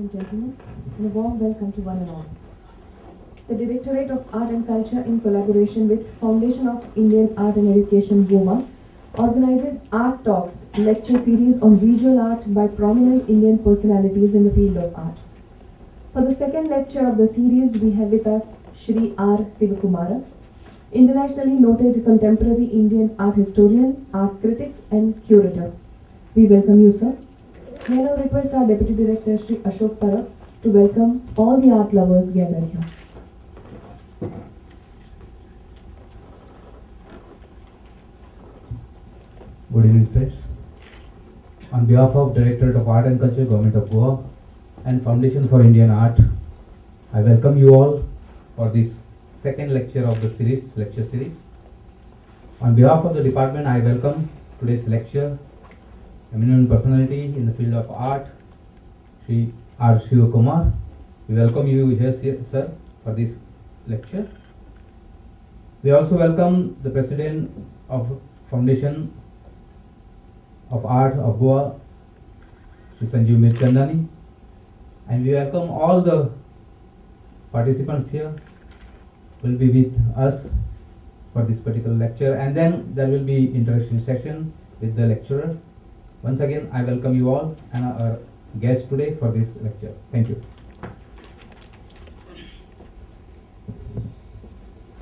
and gentlemen, and a warm welcome to one and all. The Directorate of Art and Culture, in collaboration with Foundation of Indian Art and Education, Goa, organizes Art Talks, lecture series on visual art by prominent Indian personalities in the field of art. For the second lecture of the series, we have with us Shri R. Sivakumar, internationally noted contemporary Indian art historian, art critic, and curator. We welcome you, sir. May I now request our Deputy Director, Shri Ashok Parab, to welcome all the art lovers gathered here. Good evening, friends. On behalf of Directorate of Art and Culture, Government of Goa, and Foundation for Indian Art, I welcome you all for this second lecture of the lecture series. On behalf of the department, I welcome today's lecture, eminent personality in the field of art, Shri R. Sivakumar. We welcome you here, sir, for this lecture. We also welcome the President of Foundation of Art of Goa, Shri Sanjeev Mirchandani, and we welcome all the participants here who will be with us for this particular lecture, and then there will be interaction session with the lecturer. Once again, I welcome you all and our guests today for this lecture. Thank you.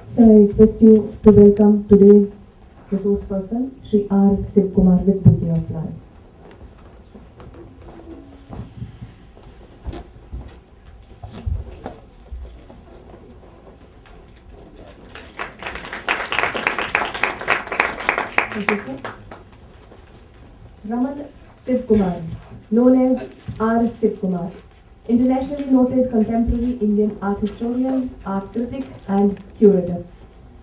Sir, I request you to welcome today's resource person, Shri R. Sivakumar, with bouquet of flowers. Thank you, sir. Raman Sivakumar, known as R. Sivakumar, internationally noted contemporary Indian art historian, art critic, and curator.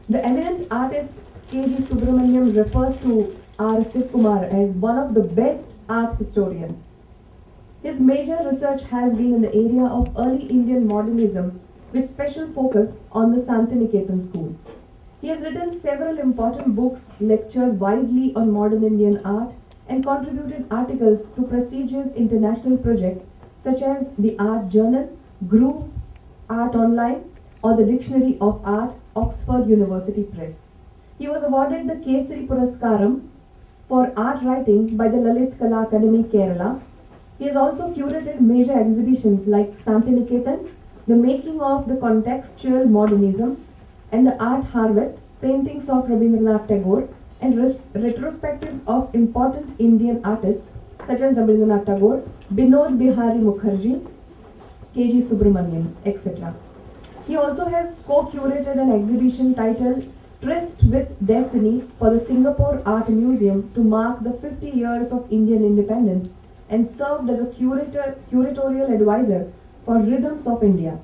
The eminent artist K.G. Subramaniam refers to R. Sivakumar as one of the best art historians. His major research has been in the area of early Indian modernism with special focus on the Santiniketan school. He has written several important books, lectured widely on modern Indian art, and contributed articles to prestigious international projects such as the Art Journal, Groove, Art Online, or the Dictionary of Art, Oxford University Press. He was awarded the Kesari Puraskaram for art writing by the Lalit Kala Academy, Kerala. He has also curated major exhibitions like Santiniketan, the making of the contextual modernism, and the Art Harvest, paintings of Rabindranath Tagore, and retrospectives of important Indian artists such as Rabindranath Tagore, Binod Bihari Mukherjee, K.G. Subramaniam, etc. He also has co-curated an exhibition titled Trysts with Destiny for the Singapore Art Museum to mark the 50 years of Indian independence, and served as a curatorial advisor for Rhythms of India.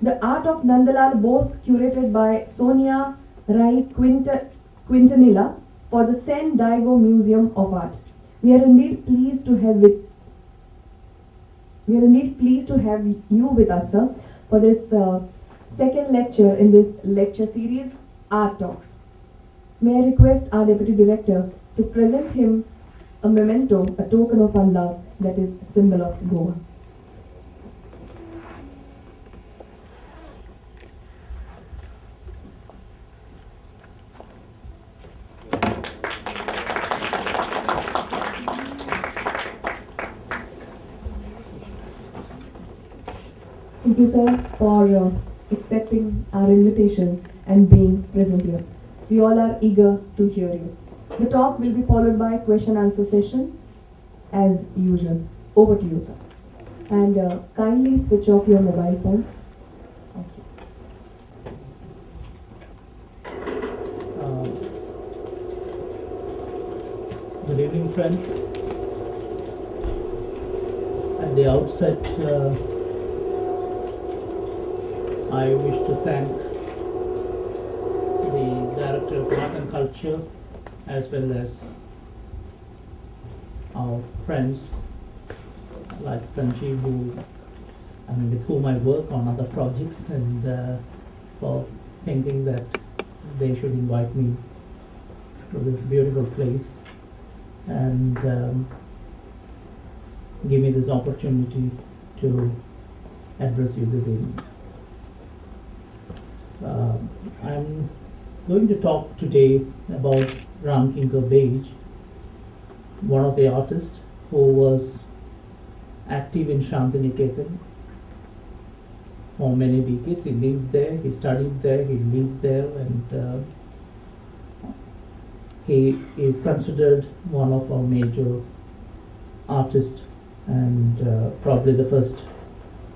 The Art of Nandalal Bose, curated by Sonia Rai Quintanilla for the San Diego Museum of Art. We are indeed pleased to have you with us, sir, for this second lecture in this lecture series, Art Talks. May I request our Deputy Director to present him a memento, a token of our love that is symbol of Goa. Thank you, sir, for accepting our invitation and being present here. We all are eager to hear you. The talk will be followed by question-answer session as usual. Over to you, sir. And kindly switch off your mobile phones. Thank you. Good evening, friends. At the outset, I wish to thank the Director of Art and Culture as well as our friends like Sanjeev, with whom I work on other projects, and for thinking that they should invite me to this beautiful place and give me this opportunity to address you this evening. I'm going to talk today about Ramkinkar Baij, one of the artists who was active in Santiniketan for many decades. He lived there, he studied there, he lived there, and he is considered one of our major artists and probably the first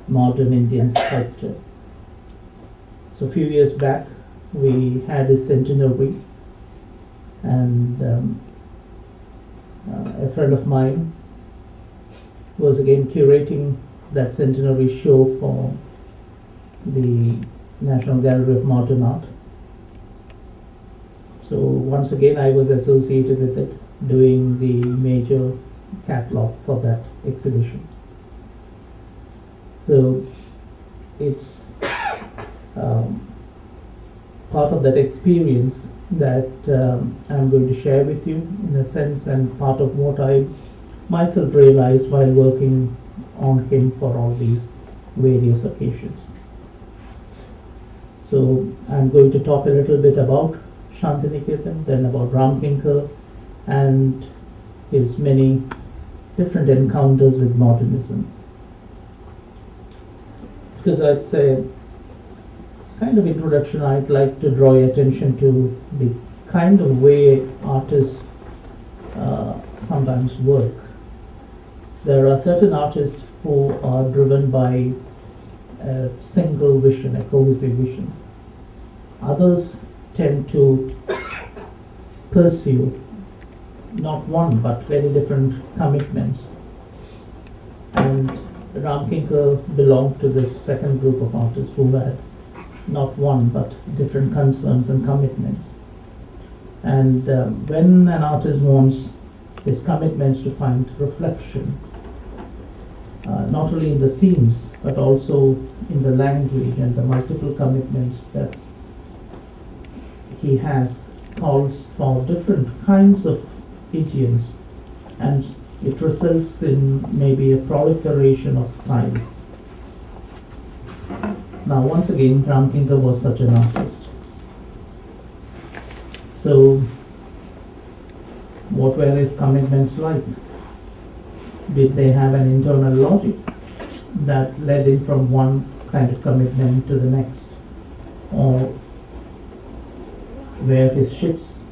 modern Indian sculptor. So a few years back, we had his centenary, and a friend of mine was again curating that centenary show for the National Gallery of Modern Art. So once again I was associated with it, doing the major catalog for that exhibition. So it's part of that experience that I'm going to share with you in a sense, and part of what I myself realized while working on him for all these various occasions. So I'm going to talk a little bit about Santiniketan, then about Ramkinkar and his many different encounters with modernism. Because I'd say kind of introduction, I'd like to draw your attention to the kind of way artists sometimes work. There are certain artists who are driven by a single vision, a cohesive vision. Others tend to pursue not one but very different commitments. And Ramkinkar belonged to this second group of artists who had not one but different concerns and commitments. And when an artist wants his commitments to find reflection, not only in the themes but also in the language and the multiple commitments that he has, calls for different kinds of idioms, and it results in maybe a proliferation of styles. Now once again, Ramkinkar was such an artist. So what were his commitments like? Did they have an internal logic that led him from one kind of commitment to the next? Or were his shifts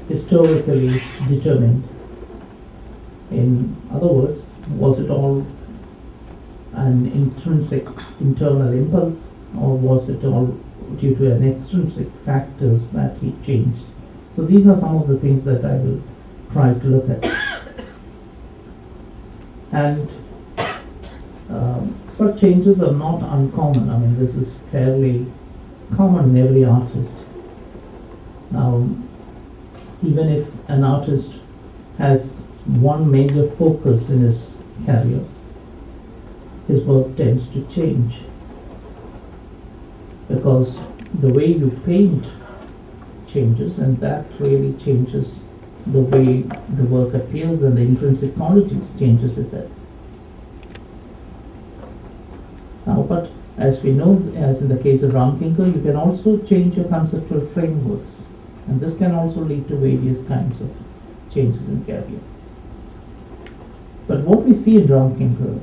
historically determined? In other words, was it all an intrinsic internal impulse, or was it all due to an extrinsic factors that he changed? So these are some of the things that I will try to look at. And such changes are not uncommon. I mean, this is fairly common in every artist. Now, even if an artist has one major focus in his career, his work tends to change, because the way you paint changes, and that really changes the way the work appears, and the intrinsic qualities changes with that. Now, but as we know, as in the case of Ramkinkar, you can also change your conceptual frameworks, and this can also lead to various kinds of changes in career. But what we see in Ramkinkar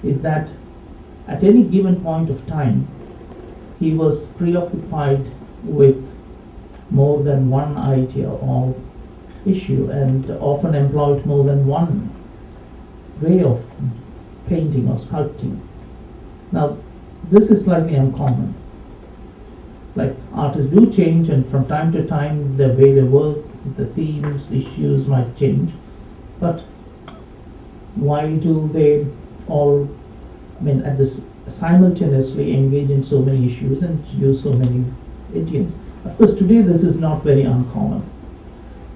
is that at any given point of time, he was preoccupied with more than one idea or issue, and often employed more than one way of painting or sculpting. Now, this is slightly uncommon. Like, artists do change, and from time to time the way they work, the themes, issues might change. But why do they all, at this simultaneously engage in so many issues and use so many idioms? Of course, today this is not very uncommon.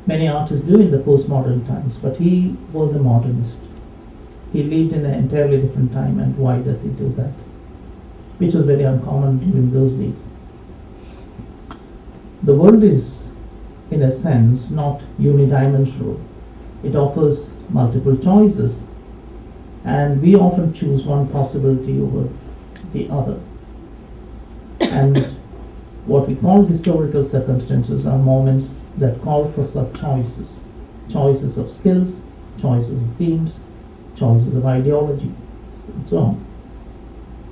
Many artists do in the postmodern times, but he was a modernist. He lived in an entirely different time, and why does he do that? Which was very uncommon during those days. The world is, in a sense, not unidimensional. It offers multiple choices. And we often choose one possibility over the other. And what we call historical circumstances are moments that call for such choices. Choices of skills, choices of themes, choices of ideology, and so on.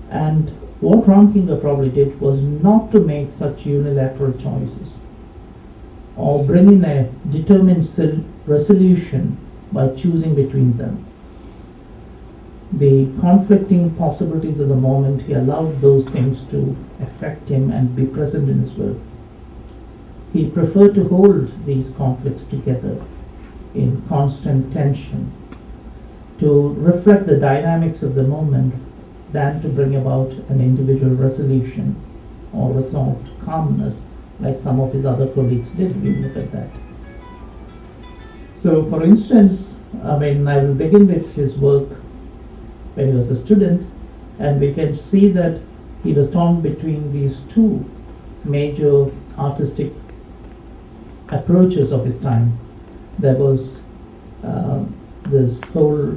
And what Ramkinkar probably did was not to make such unilateral choices or bring in a determined resolution by choosing between them. The conflicting possibilities of the moment, he allowed those things to affect him and be present in his work. He preferred to hold these conflicts together in constant tension, to reflect the dynamics of the moment than to bring about an individual resolution or resolved calmness like some of his other colleagues did. If you look at that. So for instance, I will begin with his work when he was a student, and we can see that he was torn between these two major artistic approaches of his time. There was this whole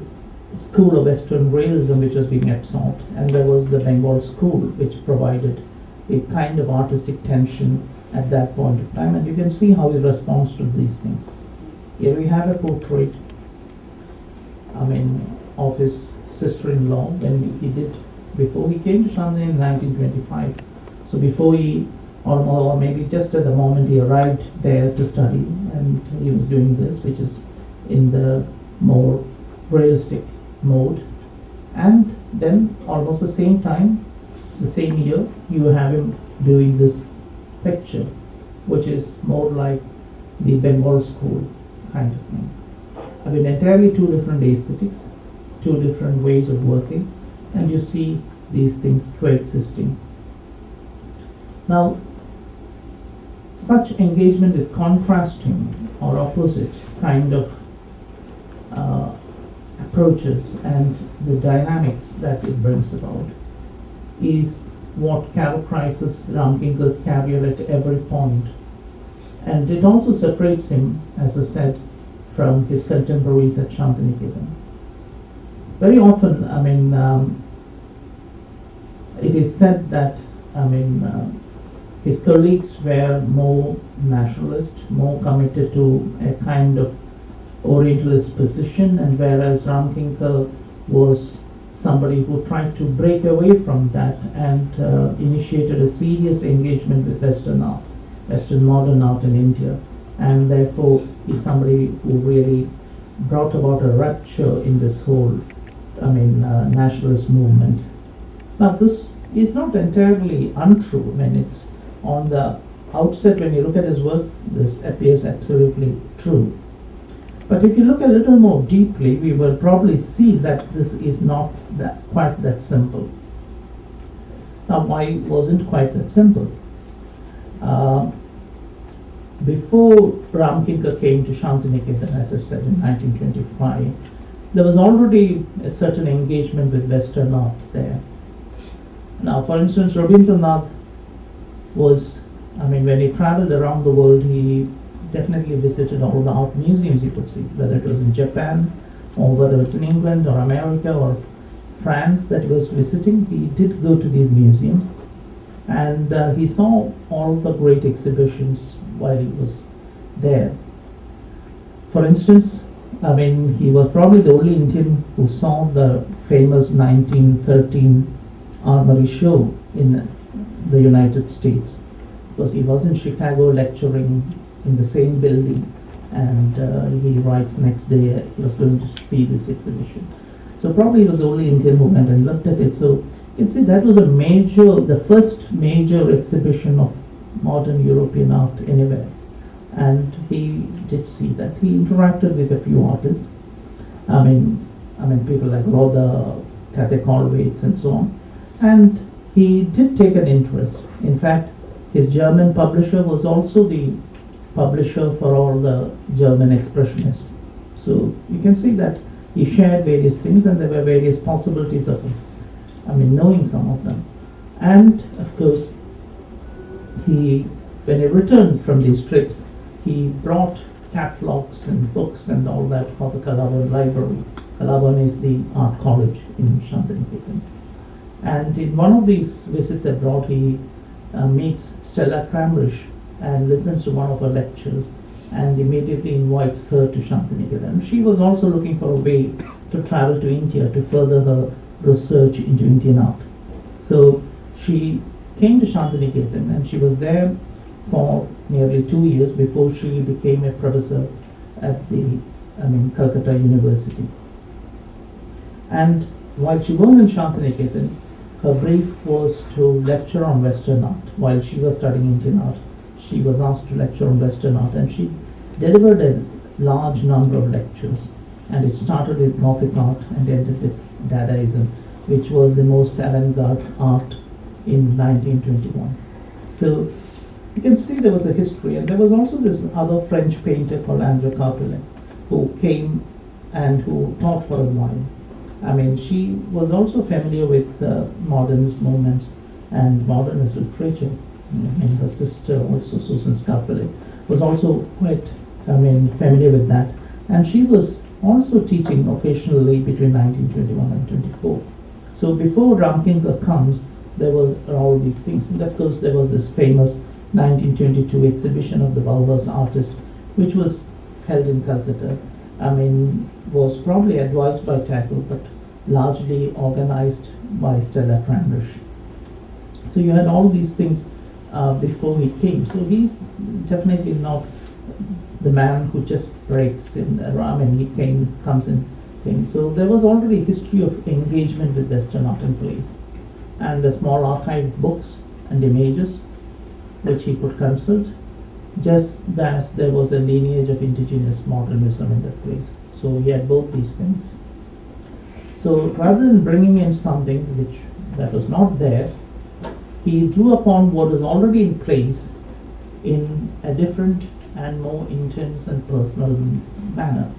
school of Western realism which was being absorbed, and there was the Bengal school which provided a kind of artistic tension at that point of time, and you can see how he responds to these things. Here we have a portrait of his sister-in-law when he did, before he came to Shanghai in 1925. So before he, or maybe just at the moment he arrived there to study, and he was doing this, which is in the more realistic mode. And then almost the same time, the same year, you have him doing this picture, which is more like the Bengal school kind of thing. Entirely two different aesthetics, two different ways of working, and you see these things coexisting. Now, such engagement with contrasting or opposite kind of approaches and the dynamics that it brings about is what characterizes Ramkinkar's career at every point. And it also separates him, as I said, from his contemporaries at Santiniketan. Very often, it is said that, his colleagues were more nationalist, more committed to a kind of Orientalist position, and whereas Ramkinkar was somebody who tried to break away from that and initiated a serious engagement with Western art, Western modern art in India, and therefore is somebody who really brought about a rupture in this whole nationalist movement. Now this is not entirely untrue. When it's on the outset, when you look at his work, this appears absolutely true. But if you look a little more deeply, we will probably see that this is not quite that simple. Now, why wasn't quite that simple? Before Ramkinkar came to Santiniketan, as I said, in 1925, there was already a certain engagement with Western art there. Now, for instance, Rabindranath was, when he traveled around the world, he definitely visited all the art museums you could see, whether it was in Japan, or whether it's in England, or America, or France that he was visiting. He did go to these museums, and he saw all the great exhibitions while he was there. For instance, he was probably the only Indian who saw the famous 1913 Armory show in the United States, because he was in Chicago lecturing in the same building, and he writes next day he was going to see this exhibition. So probably he was the only Indian who went and looked at it. So you can see that was the first major exhibition of modern European art anywhere. And he did see that. He interacted with a few artists. People like Roda, Kate Kollwitz, and so on. And he did take an interest. In fact, his German publisher was also the publisher for all the German expressionists. So you can see that he shared various things, and there were various possibilities of his, knowing some of them. And of course, when he returned from these trips, he brought catalogs and books and all that for the Kalavan library. Kalabhavan is the art college in Santiniketan. And in one of these visits abroad, he meets Stella Cranbridge and listens to one of her lectures and immediately invites her to Santiniketan. She was also looking for a way to travel to India to further her research into Indian art. So she came to Santiniketan and she was there for nearly 2 years before she became a professor at the Calcutta University. And while she was in Santiniketan, her brief was to lecture on Western art. While she was studying Indian art, she was asked to lecture on Western art, and she delivered a large number of lectures. And it started with Gothic art and ended with Dadaism, which was the most avant-garde art in 1921. So you can see there was a history, and there was also this other French painter called André Carpelet, who came and who taught for a while. She was also familiar with modernist movements and modernist literature. Her sister, also Susan Scarpelet, was also quite familiar with that. And she was also teaching occasionally between 1921 and 24. So before Ramkinkar comes, there were all these things. And of course, there was this famous 1922 exhibition of the Balwas artist, which was held in Calcutta. Was probably advised by Tackle, but largely organized by Stella Cranbridge. So you had all these things before he came. So he's definitely not the man who just breaks in. He comes in. So there was already a history of engagement with Western art in place, and a small archive of books and images which he could consult, just as there was a lineage of indigenous modernism in that place. So he had both these things. So rather than bringing in something that was not there, he drew upon what was already in place in a different and more intense and personal manner.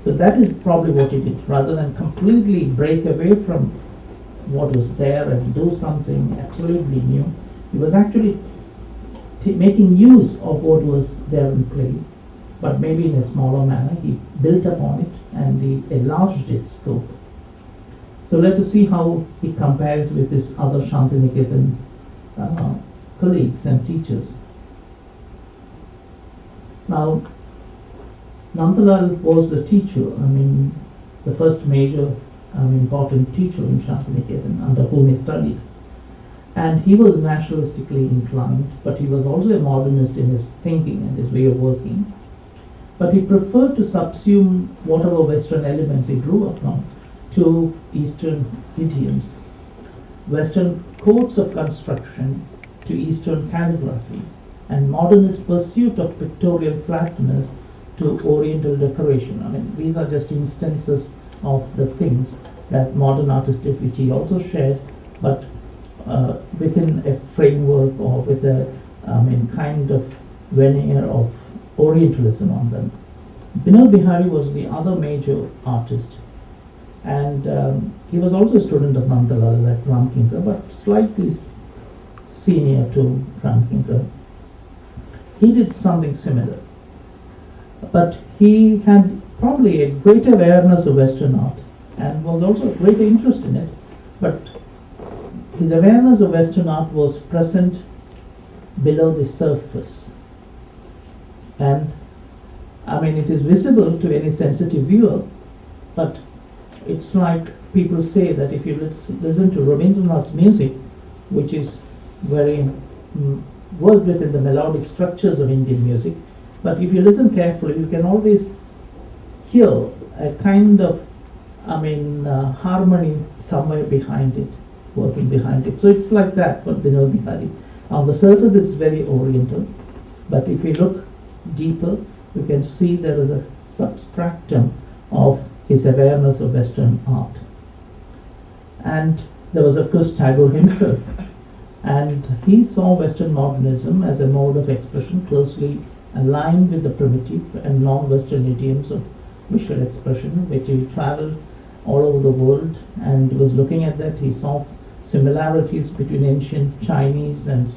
So that is probably what he did. Rather than completely break away from what was there and do something absolutely new, he was actually making use of what was there in place, but maybe in a smaller manner. He built upon it and he enlarged its scope. So let us see how he compares with his other Santiniketan colleagues and teachers. Now, Nandalal was the teacher, the first major important teacher in Santiniketan under whom he studied. And he was nationalistically inclined, but he was also a modernist in his thinking and his way of working. But he preferred to subsume whatever Western elements he drew upon to Eastern idioms, Western codes of construction to Eastern calligraphy, and modernist pursuit of pictorial flatness to Oriental decoration. These are just instances of the things that modern artists did, which he also shared, but within a framework or with a kind of veneer of Orientalism on them. Binod Bihari was the other major artist, and he was also a student of Nandalal like Ramkinkar, but slightly senior to Ramkinkar. He did something similar, but he had probably a greater awareness of Western art and was also a greater interest in it, but his awareness of Western art was present below the surface. And it is visible to any sensitive viewer, but it's like people say that if you listen to Rabindranath's music, which is very worked within the melodic structures of Indian music, but if you listen carefully, you can always hear a kind of harmony somewhere behind it, working behind it. So it's like that for Binod Bihari. On the surface it's very Oriental, but if you look deeper, you can see there is a substratum of his awareness of Western art. And there was of course Tagore himself, and he saw Western modernism as a mode of expression closely aligned with the primitive and non-Western idioms of visual expression, which he traveled all over the world and was looking at that. He saw similarities between ancient Chinese and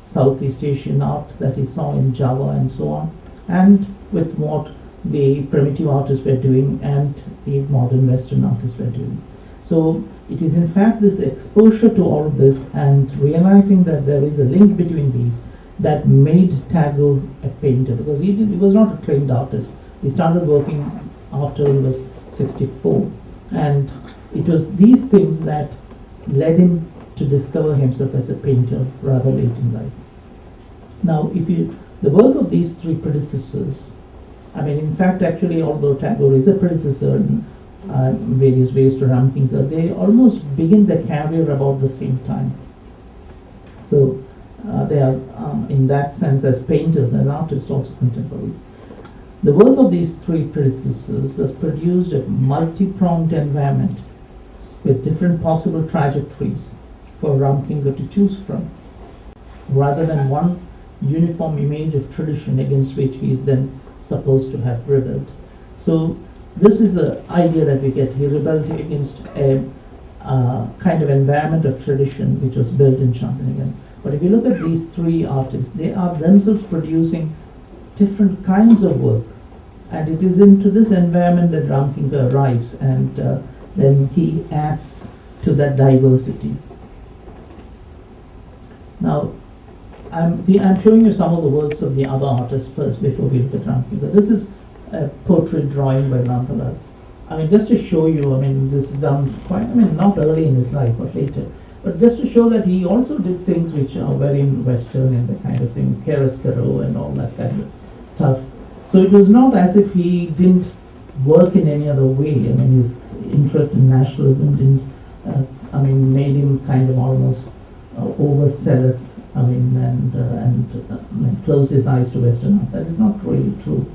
Southeast Asian art that he saw in Java and so on, and with what the primitive artists were doing and the modern Western artists were doing. So it is in fact this exposure to all of this and realizing that there is a link between these that made Tagore a painter, because he was not a trained artist. He started working after he was 64, and it was these things that led him to discover himself as a painter rather late in life. Now, the work of these three predecessors, I mean, in fact, actually, although Tagore is a predecessor in various ways to Ramkinkar, they almost begin their career about the same time. So they are, in that sense, as painters and artists, also contemporaries. The work of these three predecessors has produced a multi-pronged environment with different possible trajectories for Ramkinkar to choose from, rather than one uniform image of tradition against which he is then supposed to have rebelled. So this is the idea that we get. He rebelled against a kind of environment of tradition which was built in Santiniketan. But if you look at these three artists, they are themselves producing different kinds of work. And it is into this environment that Ramkinkar arrives, and then he adds to that diversity. Now, I'm showing you some of the works of the other artists first before we look at Ramkinkar. This is a portrait drawing by Nandalal. I mean, just to show you, I mean, this is done quite, I mean, not early in his life, but later. But just to show that he also did things which are very Western in the kind of thing, chiaroscuro and all that kind of stuff. So it was not as if he didn't work in any other way. I mean, his interest in nationalism didn't, made him kind of almost overzealous, and close his eyes to Western art. That is not really true.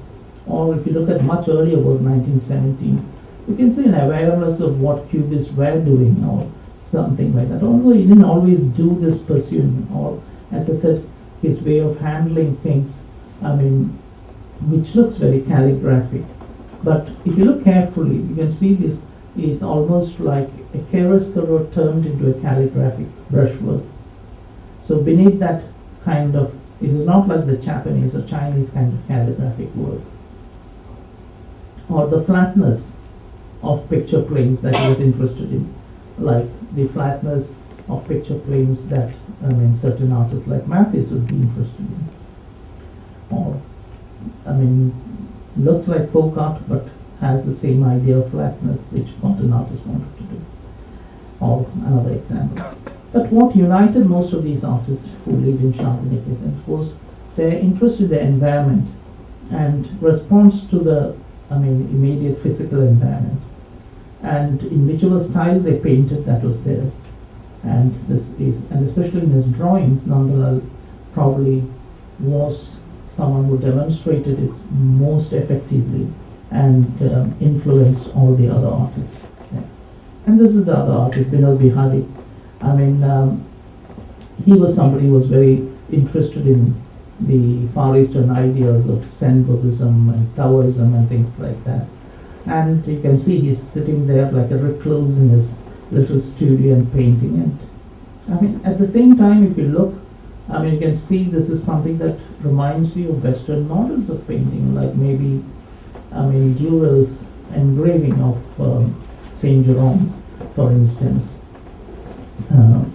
Or if you look at much earlier work, 1917, you can see an awareness of what Cubists were doing or something like that. Although he didn't always do this pursuing, or as I said, his way of handling things, which looks very calligraphic. But if you look carefully, you can see this is almost like a chiaroscuro turned into a calligraphic brushwork. So beneath that kind of, this is not like the Japanese or Chinese kind of calligraphic work. Or the flatness of picture planes that he was interested in, like the flatness of picture planes that certain artists like Matthews would be interested in. Or, looks like folk art but has the same idea of flatness which modern artists wanted to do. Or another example. But what united most of these artists who lived in Santiniketan was their interest in the environment and response to the immediate physical environment. And in whichever style they painted, that was there. And especially in his drawings, Nandalal probably was someone who demonstrated it most effectively and influenced all the other artists. Yeah. And this is the other artist, Binod Bihari. He was somebody who was very interested in the Far Eastern ideas of Zen Buddhism and Taoism and things like that. And you can see he's sitting there like a recluse in his little studio and painting. And at the same time, if you look, you can see this is something that reminds you of Western models of painting, like maybe, Durer's engraving of Saint Jerome, for instance.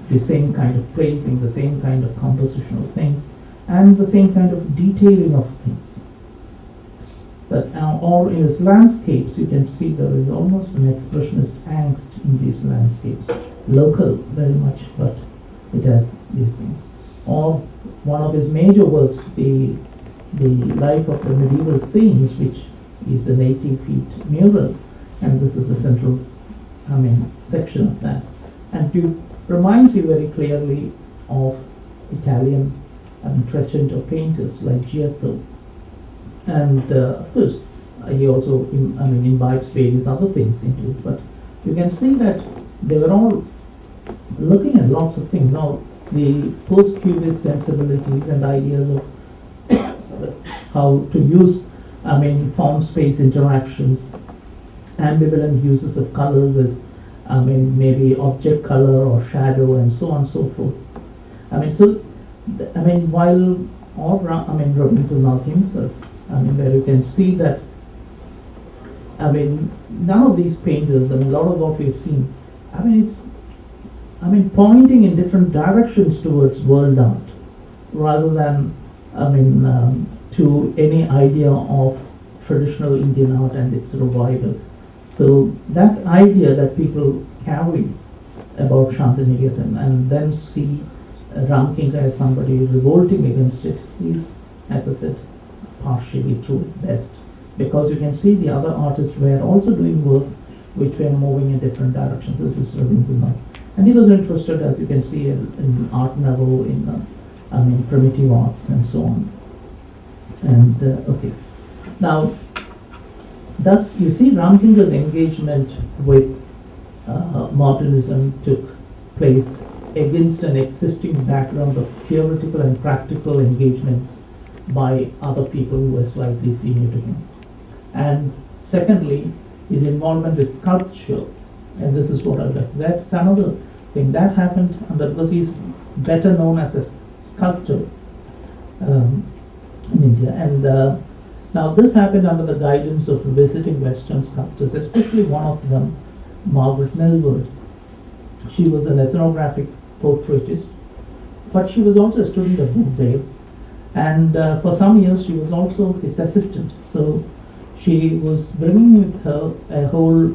The same kind of placing, the same kind of composition of things, and the same kind of detailing of things. But or in his landscapes, you can see there is almost an expressionist angst in these landscapes. Local, very much, but it has these things. Or one of his major works, the Life of the Medieval Scenes, which is an 80-feet mural, and this is the central, section of that. And it reminds you very clearly of Italian Trecento painters like Giotto. And of course, he also imbibes various other things into it. But you can see that they were all looking at lots of things. Now, the post-Cubist sensibilities and ideas of how to use, form-space interactions, ambivalent uses of colors as, maybe object color or shadow and so on and so forth. While Rabindranath himself, where you can see that I mean, none of these painters, and a lot of what we've seen, I mean, it's, I mean, pointing in different directions towards world art, rather than, I mean, to any idea of traditional Indian art and its revival. So that idea that people carry about Santiniketan and then see Ramkinkar as somebody revolting against it is, as I said, partially true at best. Because you can see the other artists were also doing works which were moving in different directions. This is Rabindranath. And he was interested, as you can see, in Art Nouveau, in I mean, primitive arts and so on. And okay. Now, thus you see Ramkinkar's engagement with modernism took place against an existing background of theoretical and practical engagements by other people who were slightly senior to him. And secondly, his involvement with sculpture, and this is what I left. That's another thing that happened because he's better known as a sculptor in India. And now this happened under the guidance of visiting Western sculptors, especially one of them, Margaret Millward. She was an ethnographic portraitist, but she was also a student of Dept, and for some years she was also his assistant. So she was bringing with her a whole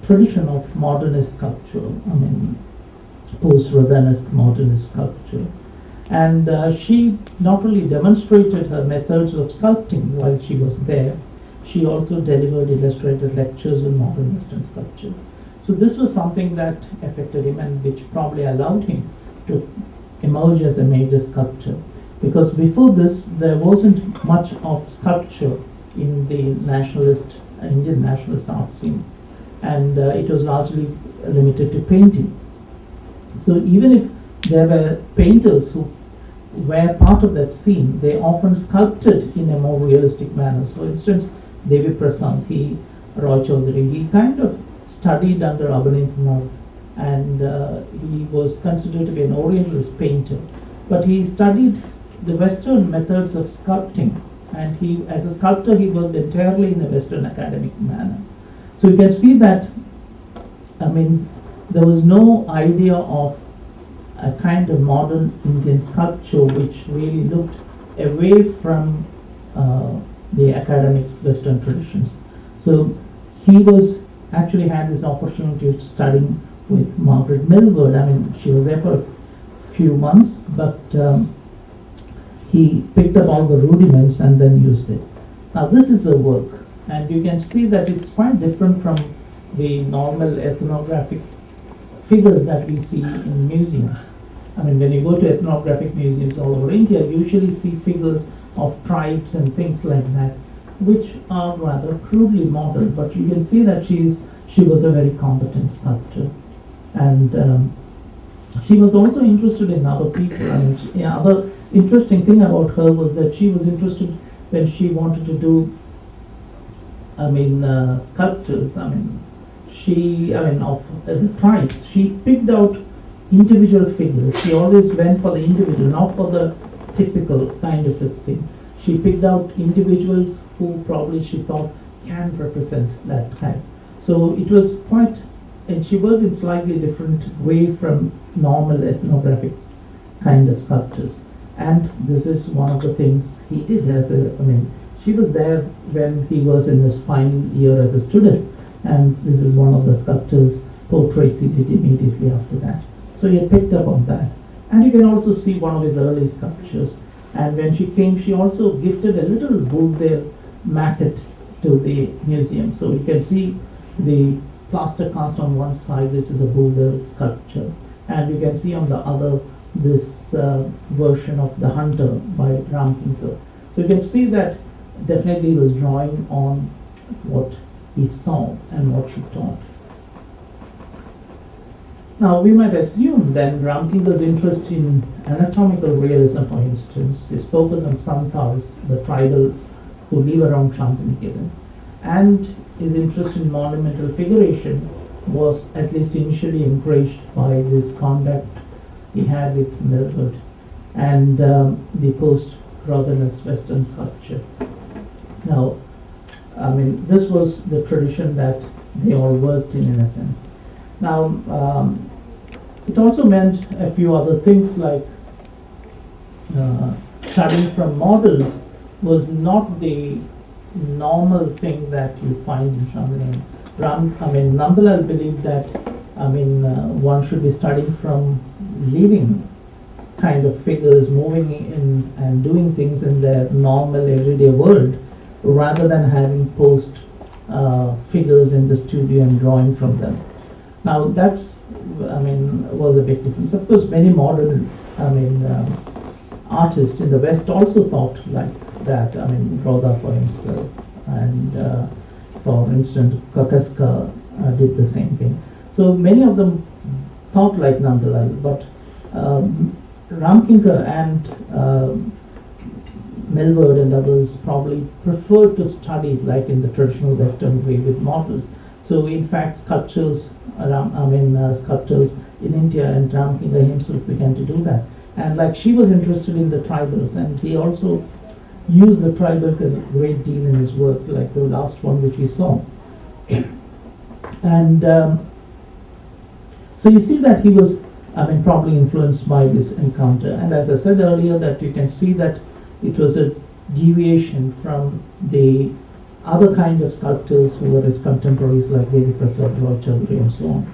tradition of modernist sculpture, I mean post-Rodinist modernist sculpture. And she not only demonstrated her methods of sculpting while she was there, she also delivered illustrated lectures in modern Western sculpture. So this was something that affected him and which probably allowed him to emerge as a major sculptor. Because before this, there wasn't much of sculpture in the nationalist, Indian nationalist art scene. And it was largely limited to painting. So even if there were painters who were part of that scene, they often sculpted in a more realistic manner. So for instance, Devi Prasad, Roy Chaudhary, he kind of studied under Abanindranath, and he was considered to be an Orientalist painter. But he studied the Western methods of sculpting, and he, as a sculptor, he worked entirely in a Western academic manner. So you can see that, I mean, there was no idea of a kind of modern Indian sculpture which really looked away from the academic Western traditions. So he was actually had this opportunity of studying with Margaret Millward. I mean, she was there for a few months, but he picked up all the rudiments and then used it. Now this is a work, and you can see that it's quite different from the normal ethnographic figures that we see in museums. I mean, when you go to ethnographic museums all over India, you usually see figures of tribes and things like that, which are rather crudely modeled. But you can see that she was a very competent sculptor, and she was also interested in other people. I mean, other interesting thing about her was that she was interested when she wanted to do, I mean, sculptures. I mean, of the tribes, she picked out individual figures. She always went for the individual, not for the typical kind of a thing. She picked out individuals who probably she thought can represent that kind. So it was quite, and she worked in slightly different way from normal ethnographic kind of sculptures. And this is one of the things he did she was there when he was in his final year as a student, and this is one of the sculptors' portraits he did immediately after that. So he had picked up on that. And you can also see one of his early sculptures. And when she came, she also gifted a little Buddha maquette to the museum. So you can see the plaster cast on one side, which is a Buddha sculpture. And you can see on the other, this version of The Hunter by Ramkinkar. So you can see that definitely he was drawing on what he saw and what she taught. Now we might assume then Ramkinkar's interest in anatomical realism, for instance, his focus on Santals, the tribals who live around Santiniketan, and his interest in monumental figuration was at least initially encouraged by this contact he had with Millward and the post-Rodinist Western sculpture. Now, I mean, this was the tradition that they all worked in a sense. Now, it also meant a few other things like studying from models was not the normal thing that you find in Shantiniketan. Nandalal believed that, one should be studying from living kind of figures moving in and doing things in their normal everyday world rather than having posed figures in the studio and drawing from them. Now that's, was a big difference. Of course, many modern, artists in the West also thought like that. Rodha for himself, and for instance, Kakaska did the same thing. So many of them thought like Nandalal, but Ramkinkar and Melvard and others probably preferred to study like in the traditional Western way with models. So in fact, sculptors in India, and Ramkinkar himself began to do that. And like she was interested in the tribals, and he also used the tribals a great deal in his work, like the last one which we saw. And so you see that he was, probably influenced by this encounter. And as I said earlier, that you can see that it was a deviation from the other kind of sculptors who were his contemporaries like Devi Prasad, Roy Chaudhary, and so on.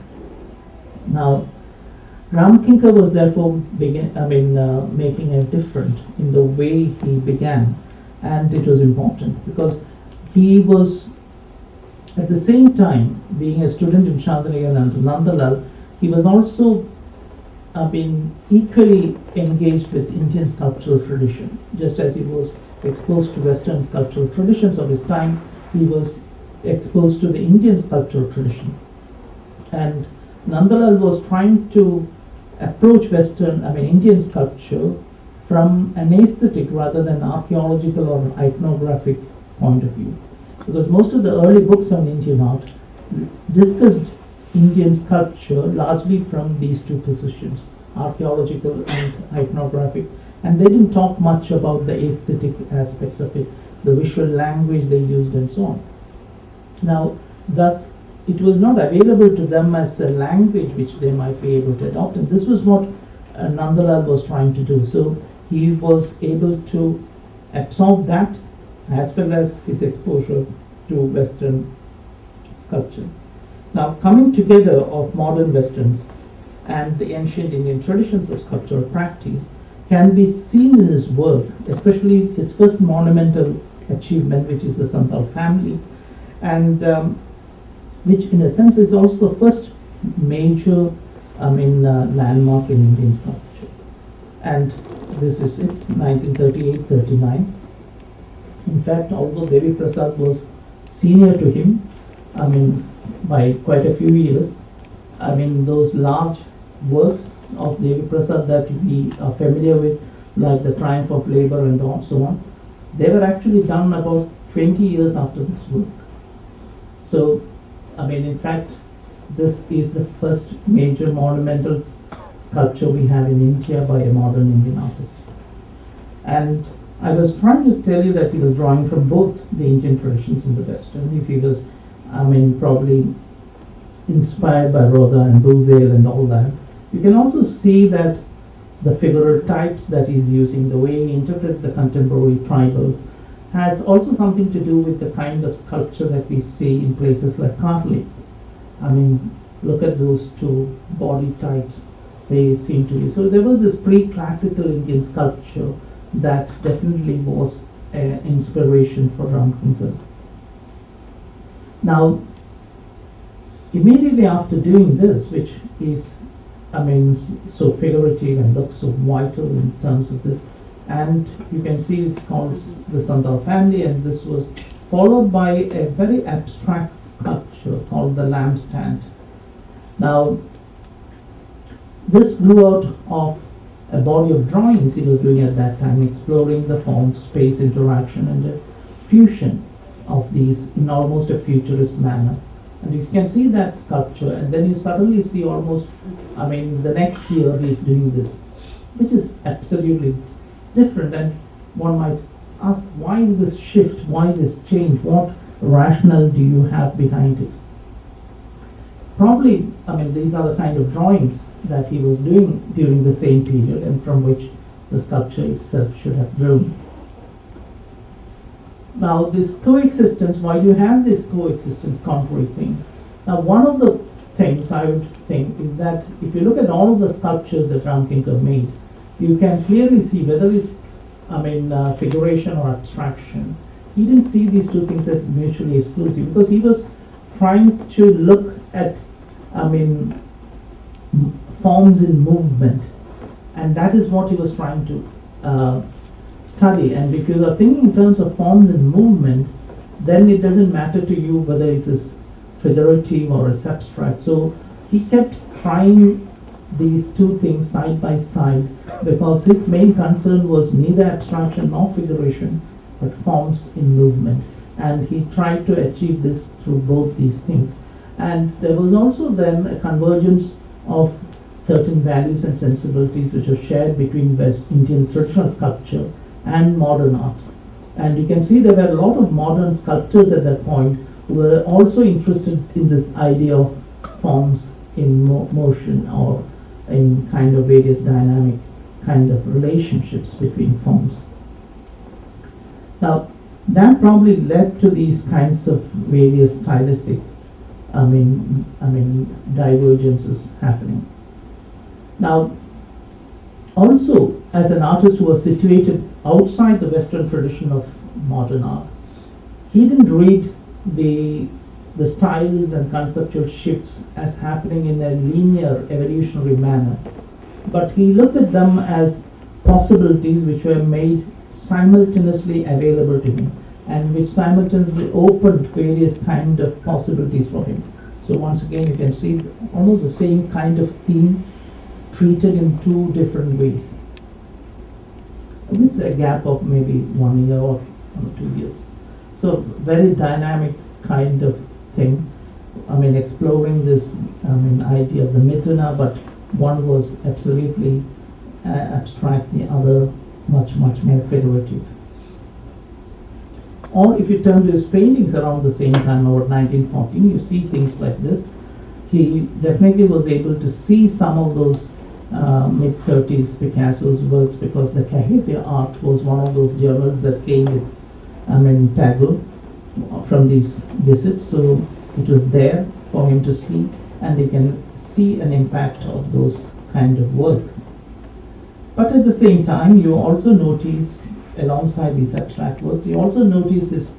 Now, Ramkinkar was therefore making a difference in the way he began, and it was important because he was at the same time being a student in Shantiniketan and Nandalal. He was also equally engaged with Indian sculptural tradition. Just as he was exposed to Western sculptural traditions of his time, he was exposed to the Indian sculptural tradition. And Nandalal was trying to approach Indian sculpture from an aesthetic rather than archaeological or iconographic point of view. Because most of the early books on Indian art discussed Indian sculpture largely from these two positions, archaeological and iconographic, and they didn't talk much about the aesthetic aspects of it, the visual language they used and so on. Now, thus, it was not available to them as a language which they might be able to adopt, and this was what Nandalal was trying to do. So he was able to absorb that as well as his exposure to Western sculpture. Now, coming together of modern Westerns and the ancient Indian traditions of sculptural practice can be seen in his work, especially his first monumental achievement, which is the Santal family, and which in a sense is also the first major landmark in Indian sculpture. And this is it, 1938-39. In fact, although Devi Prasad was senior to him, by quite a few years, those large works of Devi Prasad that we are familiar with, like the Triumph of Labor and so on, they were actually done about 20 years after this work. So, in fact, this is the first major monumental sculpture we have in India by a modern Indian artist. And I was trying to tell you that he was drawing from both the Indian traditions and the Western. If he was, probably inspired by Rodha and Bouvet and all that, you can also see that the figural types that he's using, the way he interprets the contemporary tribals, has also something to do with the kind of sculpture that we see in places like Karli. Look at those two body types. They seem to be. So there was this pre-classical Indian sculpture that definitely was an inspiration for Ramkinkar. Now, immediately after doing this, which is, so figurative and looks so vital in terms of this, and you can see it's called the Santal family, and this was followed by a very abstract sculpture called the lampstand. Now, this grew out of a body of drawings he was doing at that time, exploring the form, space interaction, and the fusion of these in almost a futurist manner. And you can see that sculpture, and then you suddenly see almost, the next year he's doing this, which is absolutely different. And one might ask, why this shift, why this change, what rationale do you have behind it? Probably, these are the kind of drawings that he was doing during the same period and from which the sculpture itself should have grown. Now, this coexistence, why do you have this coexistence, contrary things? Now, one of the things I would think is that if you look at all of the sculptures that Ramkinkar made, you can clearly see whether it's, figuration or abstraction. He didn't see these two things as mutually exclusive because he was trying to look at, forms in movement, and that is what he was trying to study. And if you are thinking in terms of forms in movement, then it doesn't matter to you whether it is figurative or it's abstract. So he kept trying these two things side by side because his main concern was neither abstraction nor figuration, but forms in movement. And he tried to achieve this through both these things. And there was also then a convergence of certain values and sensibilities which are shared between West Indian traditional sculpture and modern art. And you can see there were a lot of modern sculptors at that point who were also interested in this idea of forms in motion or in kind of various dynamic kind of relationships between forms. Now, that probably led to these kinds of various stylistic divergences happening. Now, also as an artist who was situated outside the Western tradition of modern art, he didn't read the styles and conceptual shifts as happening in a linear evolutionary manner, but he looked at them as possibilities which were made simultaneously available to him and which simultaneously opened various kind of possibilities for him. So once again you can see almost the same kind of theme treated in two different ways with a gap of maybe 1 year or 2 years. So very dynamic kind of thing. Exploring this idea of the Mithuna, but one was absolutely abstract, the other much more figurative. Or if you turn to his paintings around the same time, about 1914, you see things like this. He definitely was able to see some of those mid-30s Picasso's works because the Kahirya art was one of those journals that came with Tagore from these visits. So it was there for him to see, and you can see an impact of those kind of works. But at the same time, you also notice, alongside these abstract works, you also notice his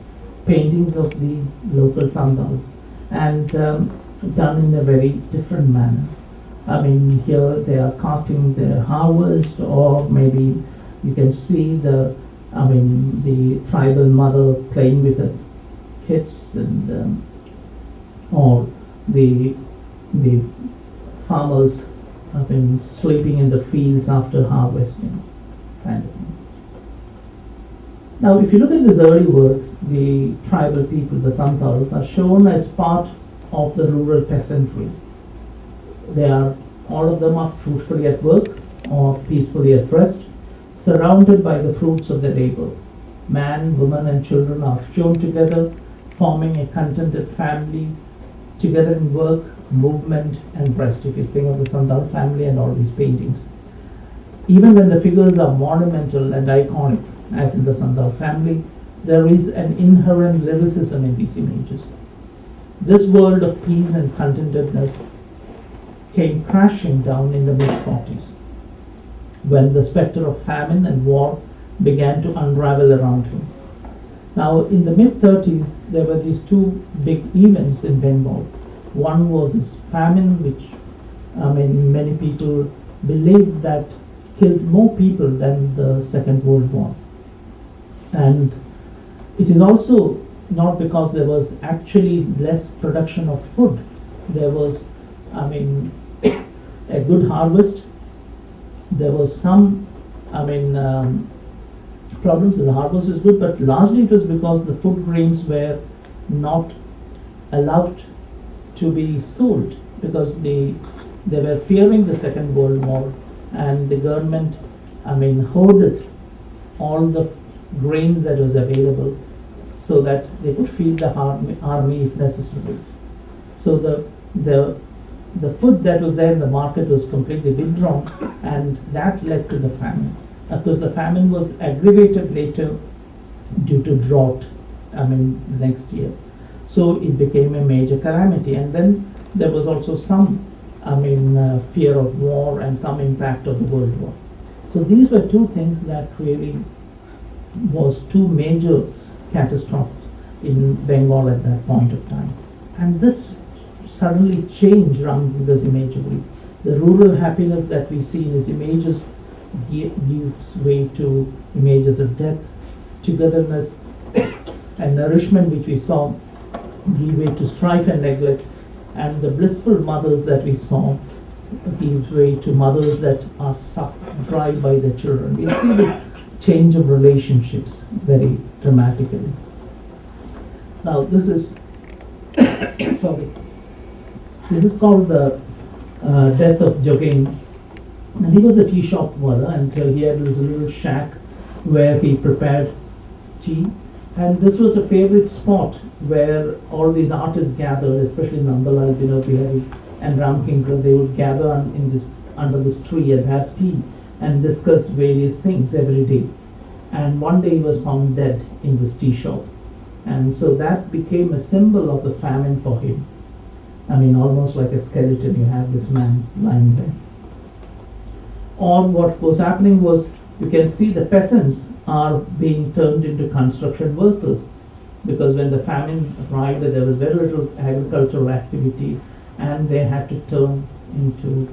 paintings of the local sandals, and done in a very different manner. Here they are carting their harvest, or maybe you can see the tribal mother playing with the kids, and or the farmers sleeping in the fields after harvesting, kind of thing. Now, if you look at these early works, the tribal people, the Santals, are shown as part of the rural peasantry. All of them are fruitfully at work or peacefully at rest, surrounded by the fruits of their labor. Man, woman, and children are shown together, forming a contented family, together in work, movement, and rest. If you think of the Sandal family and all these paintings. Even when the figures are monumental and iconic, as in the Sandal family, there is an inherent lyricism in these images. This world of peace and contentedness came crashing down in the mid-40s, when the specter of famine and war began to unravel around him. Now, in the mid-30s, there were these two big events in Bengal. One was this famine, which many people believed that killed more people than the Second World War. And it is also not because there was actually less production of food. There was, a good harvest. There was some, problems. The harvest was good, but largely it was because the food grains were not allowed to be sold because they were fearing the Second World War, and the government, hoarded all the grains that was available so that they could feed the army if necessary. So the food that was there in the market was completely withdrawn, and that led to the famine. Of course, the famine was aggravated later due to drought, the next year. So it became a major calamity. And then there was also some, fear of war and some impact of the World War. So these were two things that really was two major catastrophes in Bengal at that point of time. And this suddenly changed Ramkinkar's imagery. The rural happiness that we see in his images gives way to images of death, togetherness, and nourishment, which we saw give way to strife and neglect, and the blissful mothers that we saw gives way to mothers that are sucked dry by their children. We see this change of relationships very dramatically. Now this is sorry. This is called the death of Jogain. And he was a tea shop mother, and he had this little shack where he prepared tea. And this was a favorite spot where all these artists gathered, especially Nandalal, Bihari, and Ramkinkar. They would gather under this tree and have tea and discuss various things every day. And one day he was found dead in this tea shop. And so that became a symbol of the famine for him. Almost like a skeleton, you have this man lying there. Or what was happening was, you can see the peasants are being turned into construction workers, because when the famine arrived, there was very little agricultural activity, and they had to turn into,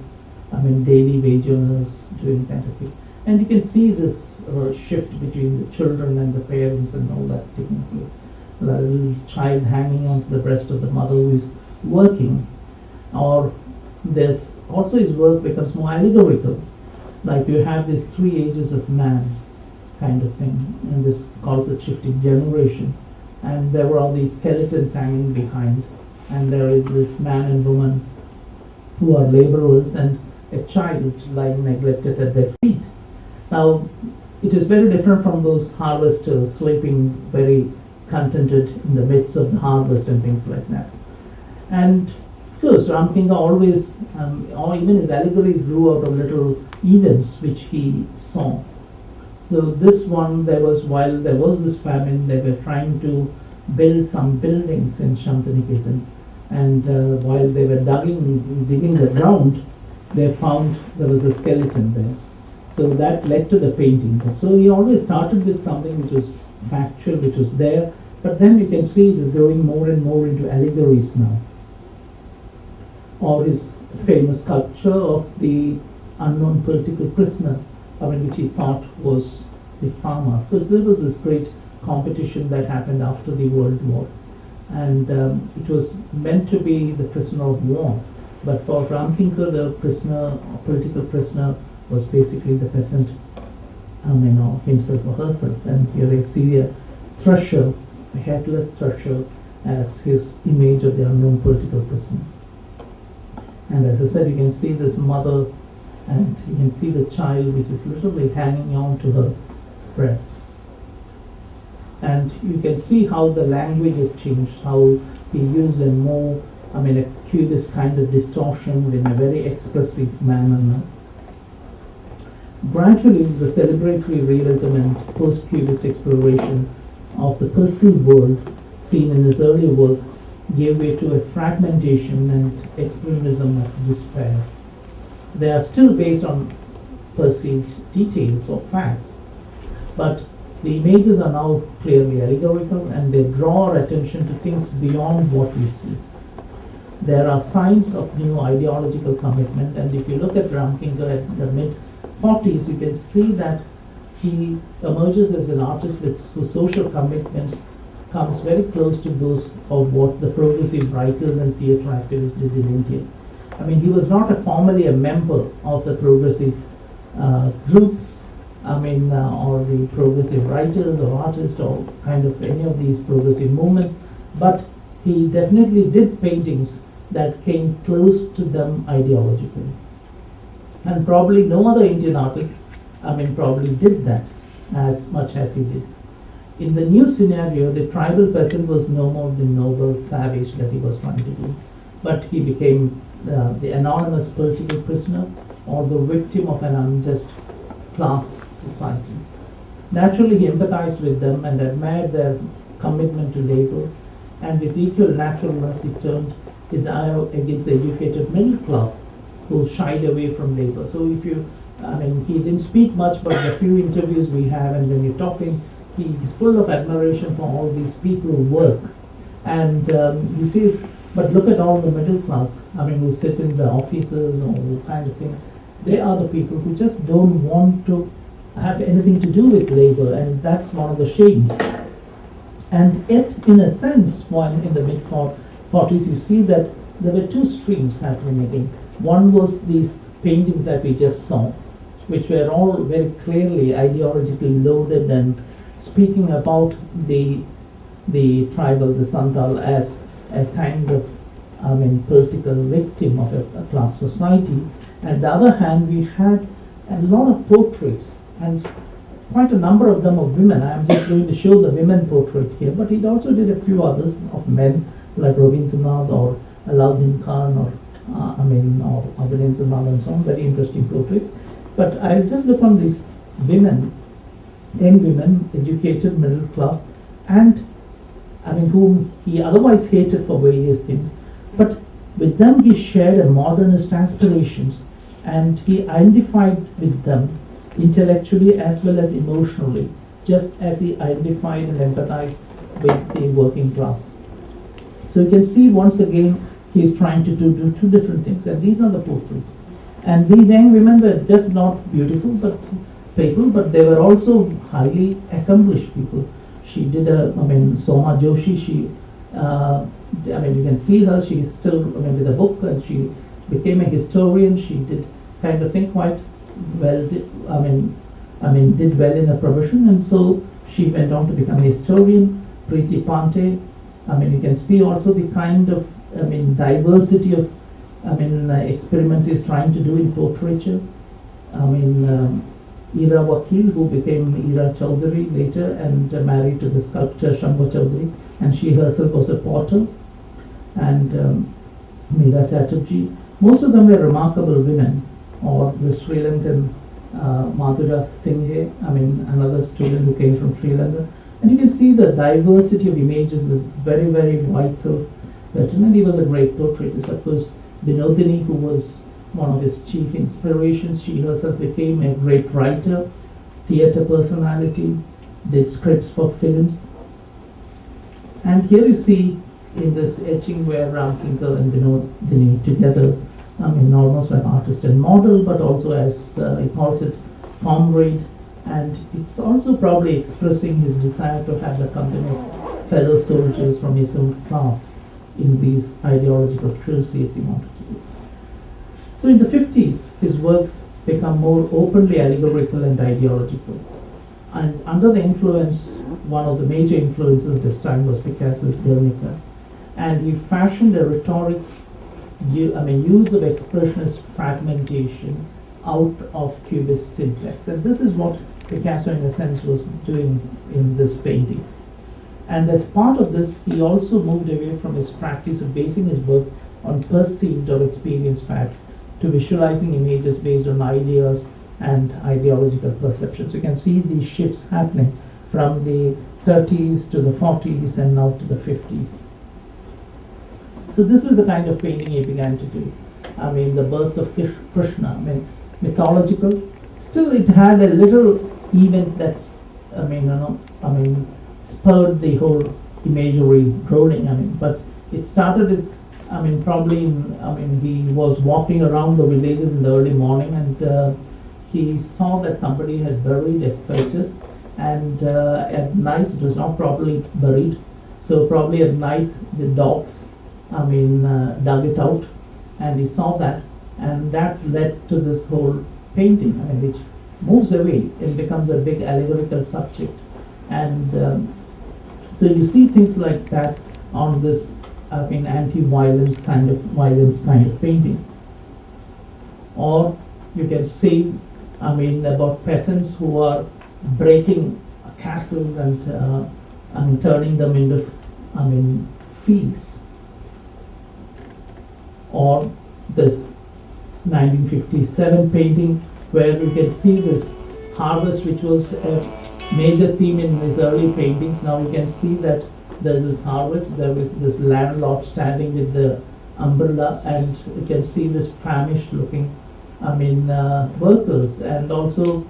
daily wage earners, doing kind of thing. And you can see this shift between the children and the parents and all that taking place. The little child hanging onto the breast of the mother who is working. Or there's also his work becomes more allegorical. Like you have these three ages of man kind of thing, and this calls it shifting generation. And there were all these skeletons hanging behind, and there is this man and woman who are laborers, and a child lying neglected at their feet. Now, it is very different from those harvesters sleeping very contented in the midst of the harvest and things like that. And of course, Ramkinkar always, or even his allegories grew out of little events which he saw. So this one, while there was this famine, they were trying to build some buildings in Santiniketan, and while they were digging the ground, they found there was a skeleton there. So that led to the painting. So he always started with something which was factual, which was there, but then you can see it is growing more and more into allegories now. Or his famous sculpture of the unknown political prisoner, which he thought was the farmer. Of course, there was this great competition that happened after the World War, and it was meant to be the prisoner of war. But for Ramkinkar, the political prisoner, was basically the peasant, himself or herself. And here you see a thresher, a headless thresher, as his image of the unknown political prisoner. And as I said, you can see this mother, and you can see the child which is literally hanging on to her breast. And you can see how the language has changed, how he used a more, a cubist kind of distortion in a very expressive manner. Gradually, the celebratory realism and post-cubist exploration of the perceived world seen in his earlier work gave way to a fragmentation and expressionism of despair. They are still based on perceived details or facts, but the images are now clearly allegorical, and they draw our attention to things beyond what we see. There are signs of new ideological commitment, and if you look at Ramkinkar at the mid-40s, you can see that he emerges as an artist whose social commitments comes very close to those of what the progressive writers and theatre activists did in India. He was not formally a member of the progressive group, or the progressive writers or artists or kind of any of these progressive movements, but he definitely did paintings that came close to them ideologically. And probably no other Indian artist, probably did that as much as he did. in the new scenario, the tribal peasant was no more the noble savage that he was trying to be, but he became the anonymous political prisoner or the victim of an unjust class society. Naturally, he empathized with them and admired their commitment to labor, and with equal naturalness, he turned his eye against the educated middle class who shied away from labor. So he didn't speak much, but the few interviews we have, and when you're talking, he's full of admiration for all these people who work. And he says, but look at all the middle class, who sit in the offices or kind of thing. They are the people who just don't want to have anything to do with labor, and that's one of the shames. And yet, in a sense, in the mid-40s, you see that there were two streams happening again. One was these paintings that we just saw, which were all very clearly ideologically loaded and speaking about the tribal, the Santal, as a kind of political victim of a class society. On the other hand, we had a lot of portraits, and quite a number of them of women. I am just going to show the women portrait here, but he also did a few others of men, like Rabindranath or Alauddin Khan or Abhinendranath and so on, very interesting portraits. But I'll just look on these women, young women, educated, middle class, and whom he otherwise hated for various things. But with them he shared a modernist aspirations, and he identified with them intellectually as well as emotionally, just as he identified and empathized with the working class. So you can see once again he is trying to do two different things, and these are the portraits. And these young women were just not beautiful people, but they were also highly accomplished people. She did Soma Joshi, you can see her, she's still with a book, and she became a historian. She did kind of think quite well, did well in her profession, and so she went on to become a historian. Preeti Pante, you can see also the kind of diversity of experiments he's trying to do in portraiture. Ira Wakil, who became Ira Chowdhury later and married to the sculptor Shambhu Chowdhury, and she herself was a potter. And Meera Chatterjee. Most of them were remarkable women, or the Sri Lankan Madhura Singhe, another student who came from Sri Lanka. And you can see the diversity of images, the very, very vital. And he was a great portraitist. Of course, Binodini, who was one of his chief inspirations, she herself became a great writer, theatre personality, did scripts for films. And here you see in this etching where Ramkinkar and Binodini together, almost like artist and model, but also as he calls it, comrade. And it's also probably expressing his desire to have the company of fellow soldiers from his own class in these ideological crusades he wanted to do. So in the 50s, his works become more openly allegorical and ideological. And under the influence, one of the major influences of this time was Picasso's Guernica. And he fashioned a rhetoric, use of expressionist fragmentation out of Cubist syntax. And this is what Picasso, in a sense, was doing in this painting. And as part of this, he also moved away from his practice of basing his work on perceived or experienced facts to visualizing images based on ideas and ideological perceptions. You can see these shifts happening from the 30s to the 40s and now to the 50s. So this is the kind of painting he began to do. The Birth of Krishna, mythological. Still, it had a little event that's, spurred the whole imagery growing. But it started with, he was walking around the villages in the early morning, and he saw that somebody had buried a fetus, and at night it was not properly buried. So probably at night the dogs, dug it out, and he saw that, and that led to this whole painting, which moves away and becomes a big allegorical subject. And so you see things like that on this anti-violence kind of painting. Or you can see, about peasants who are breaking castles and turning them into fields. Or this 1957 painting where you can see this harvest, which was a major theme in his early paintings. Now you can see that there's this harvest, there is this landlord standing with the umbrella, and you can see this famished looking workers, and also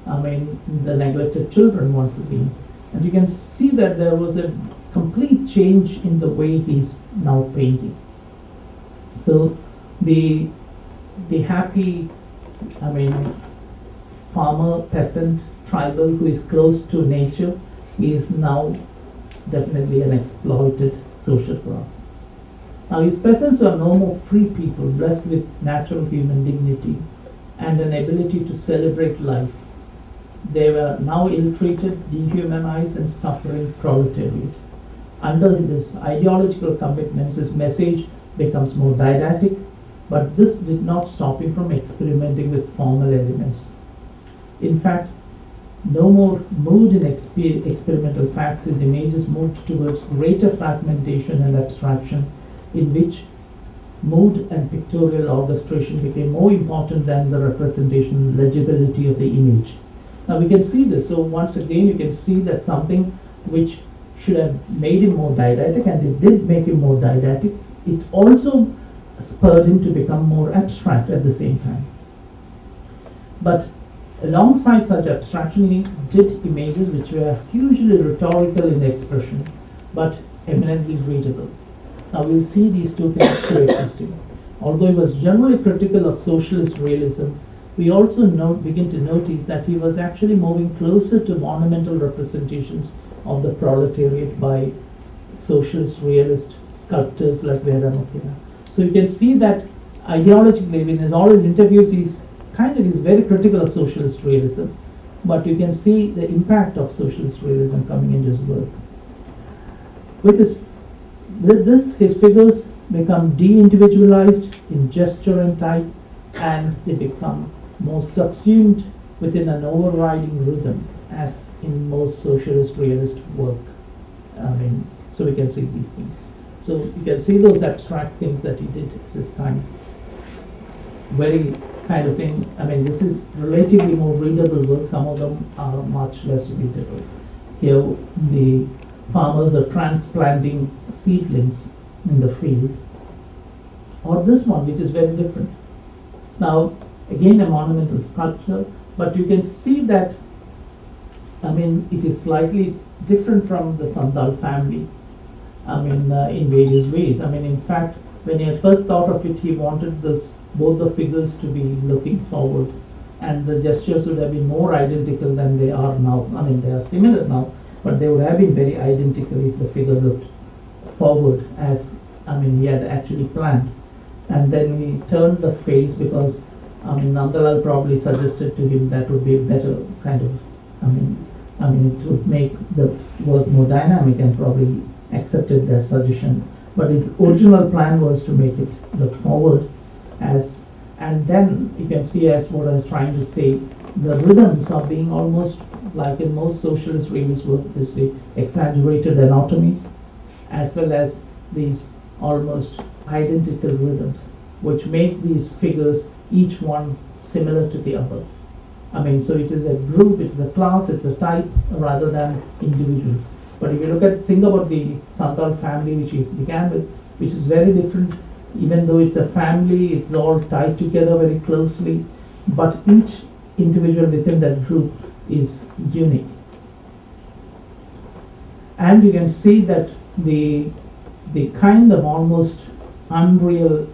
the neglected children once again. And you can see that there was a complete change in the way he's now painting. So the happy farmer, peasant, tribal who is close to nature is now definitely an exploited social class. Now his peasants are no more free people, blessed with natural human dignity and an ability to celebrate life. They were now ill-treated, dehumanized and suffering proletariat. Under this ideological commitments, his message becomes more didactic, but this did not stop him from experimenting with formal elements. In fact, no more mood in experimental facts, his images moved towards greater fragmentation and abstraction, in which mood and pictorial orchestration became more important than the representation legibility of the image. Now we can see this. So once again, you can see that something which should have made him more didactic, and it did make him more didactic, it also spurred him to become more abstract at the same time. But alongside such abstraction, he did images which were hugely rhetorical in expression, but eminently readable. Now we'll see these two things coexisting. Although he was generally critical of socialist realism, we also begin to notice that he was actually moving closer to monumental representations of the proletariat by socialist realist sculptors like Ramkinkar. So you can see that ideologically, in all his interviews, he's very critical of socialist realism, but you can see the impact of socialist realism coming into his work. With this, his figures become de-individualized in gesture and type, and they become more subsumed within an overriding rhythm, as in most socialist realist work. So we can see these things. So you can see those abstract things that he did this time. Very kind of thing. This is relatively more readable work. Some of them are much less readable. Here, the farmers are transplanting seedlings in the field. Or this one, which is very different. Now, again, a monumental sculpture, but you can see that, it is slightly different from the Santal family, in various ways. In fact, when he had first thought of it, he wanted both the figures to be looking forward, and the gestures would have been more identical than they are now. They are similar now, but they would have been very identical if the figure looked forward, as he had actually planned. And then he turned the face because Nandalal probably suggested to him that would be a better kind of, it would make the work more dynamic, and probably accepted that suggestion. But his original plan was to make it look forward, and then you can see, as what I was trying to say, the rhythms are being almost like in most socialist realist work, you see exaggerated anatomies, as well as these almost identical rhythms, which make these figures each one similar to the other. So it is a group, it's a class, it's a type, rather than individuals. But if you think about the Santal family, which he began with, which is very different. Even though it's a family, it's all tied together very closely, but each individual within that group is unique. And you can see that the kind of almost unreal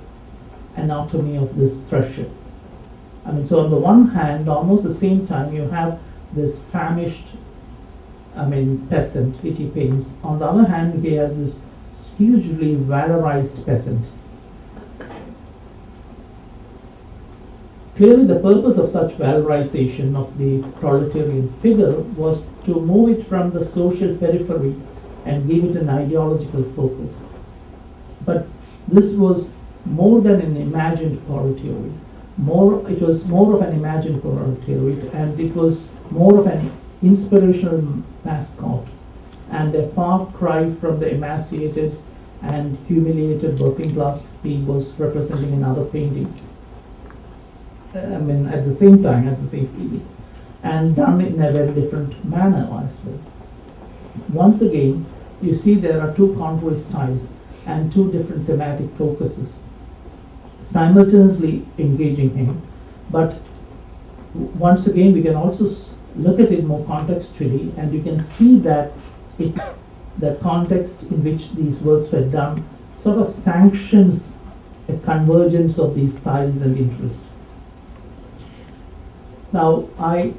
anatomy of this treasure. So on the one hand, almost the same time, you have this famished, peasant which he paints. On the other hand, he has this hugely valorized peasant. Clearly, the purpose of such valorization of the proletarian figure was to move it from the social periphery and give it an ideological focus. But this was more than an imagined proletariat. It was more of an imagined proletariat, and it was more of an inspirational mascot and a far cry from the emaciated and humiliated working class he was representing in other paintings. At the same time, at the same period, and done in a very different manner as well. Once again, you see there are two contrary styles and two different thematic focuses simultaneously engaging him, but once again we can also look at it more contextually, and you can see that the context in which these works were done sort of sanctions a convergence of these styles and interests. Now, I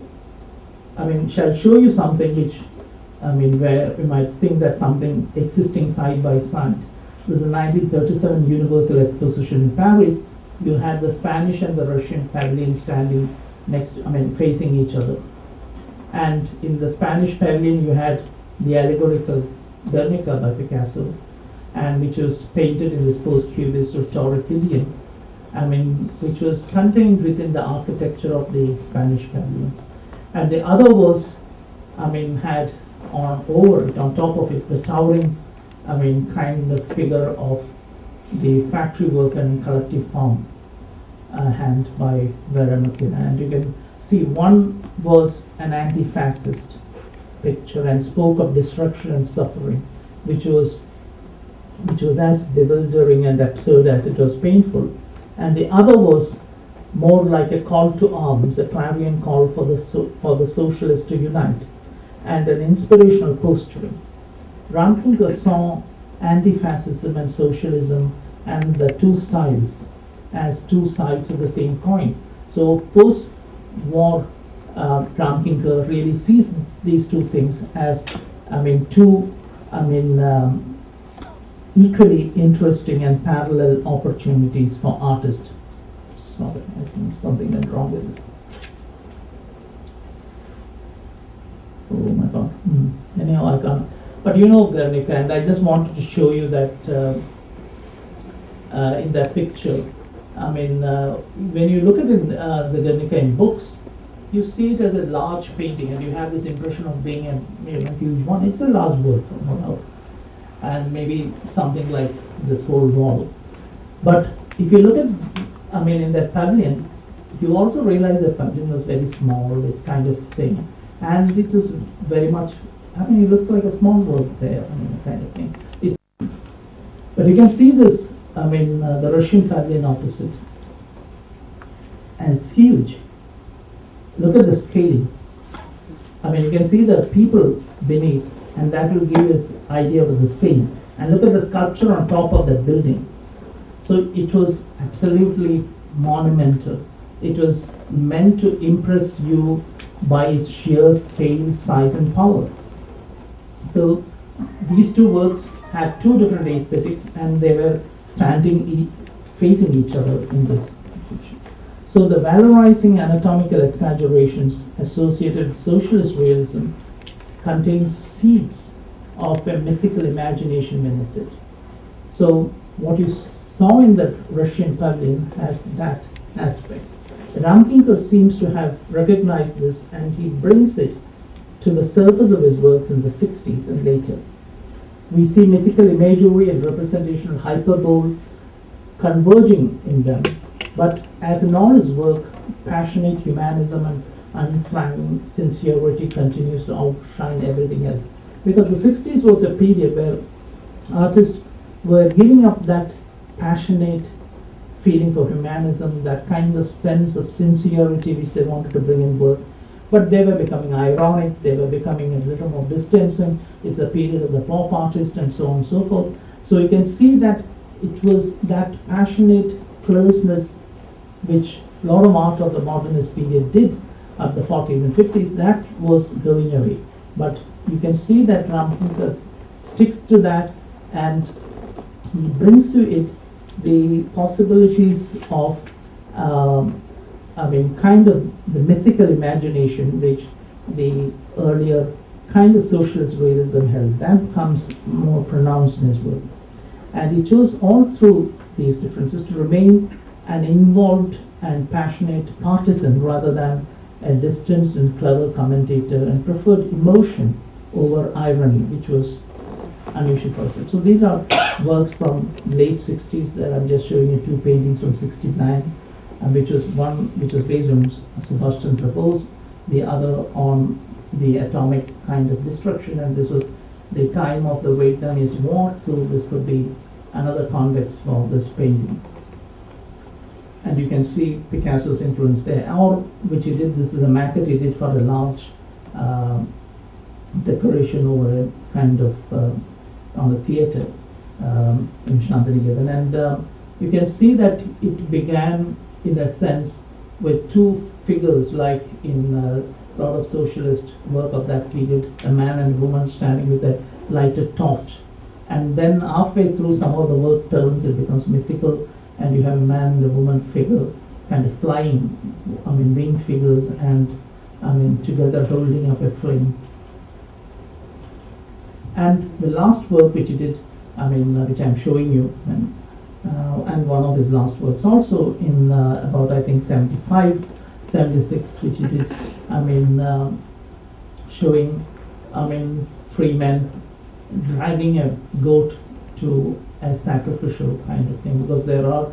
shall show you something which, where you might think that something existing side by side. This is a 1937 Universal Exposition in Paris. You had the Spanish and the Russian pavilion standing facing each other. And in the Spanish pavilion, you had the allegorical Guernica by Picasso, and which was painted in this post-cubist rhetoric idiom, which was contained within the architecture of the Spanish pavilion. And the other was, had on top of it, the towering, kind of figure of the factory worker and collective farm hand by Ramkinkar. And you can see one was an anti-fascist picture and spoke of destruction and suffering, which was as bewildering and absurd as it was painful. And the other was more like a call to arms, a clarion call for the socialists to unite, and an inspirational posturing. Ramkinkar saw anti-fascism and socialism and the two styles as two sides of the same coin. So post-war Ramkinkar really sees these two things as two equally interesting and parallel opportunities for artists. Sorry, I think something went wrong with this. Oh my God. Anyhow, I can't. But you know Guernica, and I just wanted to show you that in that picture, when you look at the Guernica in books, you see it as a large painting, and you have this impression of being a huge one. It's a large work, no doubt, and maybe something like this whole wall. But if you look at, in that pavilion, you also realize the pavilion was very small, it's kind of thing, and it is very much. It looks like a small work there, kind of thing. But you can see this, the Russian pavilion opposite, and it's huge. Look at the scale. You can see the people beneath, and that will give us idea of the scale. And look at the sculpture on top of that building. So it was absolutely monumental. It was meant to impress you by its sheer scale, size, and power. So these two works had two different aesthetics, and they were standing facing each other in this section. So the valorizing anatomical exaggerations associated with socialist realism contain seeds of a mythical imagination beneath it. So what you saw in the Russian pavilion has that aspect. Ramkinkar seems to have recognized this, and he brings it to the surface of his works in the 60s and later. We see mythical imagery and representational hyperbole converging in them, but as in all his work, passionate humanism and unflagging sincerity continues to outshine everything else. Because the 60s was a period where artists were giving up that passionate feeling for humanism, that kind of sense of sincerity which they wanted to bring in work. But they were becoming ironic, they were becoming a little more distancing. It's a period of the pop artist and so on and so forth. So you can see that it was that passionate closeness which a lot of art of the modernist period did at the 40s and 50s, that was going away. But you can see that Ramkinkar sticks to that, and he brings to it the possibilities of kind of the mythical imagination which the earlier kind of socialist realism held. That becomes more pronounced in his work. And he chose all through these differences to remain an involved and passionate partisan rather than a distanced and clever commentator, and preferred emotion over irony, which was unusual for us. So these are works from late 60s. There I'm just showing you two paintings from 69, which was one which was based on Subhash Chandra Bose, the other on the atomic kind of destruction, and this was the time of the Vietnamese war, so this could be another context for this painting. And you can see Picasso's influence there, or which he did, this is a maquette he did for a large decoration over a kind of on a theatre in Santiniketan. And you can see that it began in a sense with two figures, like in a lot of socialist work of that period, a man and a woman standing with a lighted torch. And then halfway through, somehow the work turns, it becomes mythical, and you have a man and a woman figure kind of flying, winged figures, and together holding up a flame. And the last work which he did, which I'm showing you, and one of his last works also in about I think 75, 76, which he did, showing, three men driving a goat to a sacrificial kind of thing, because they were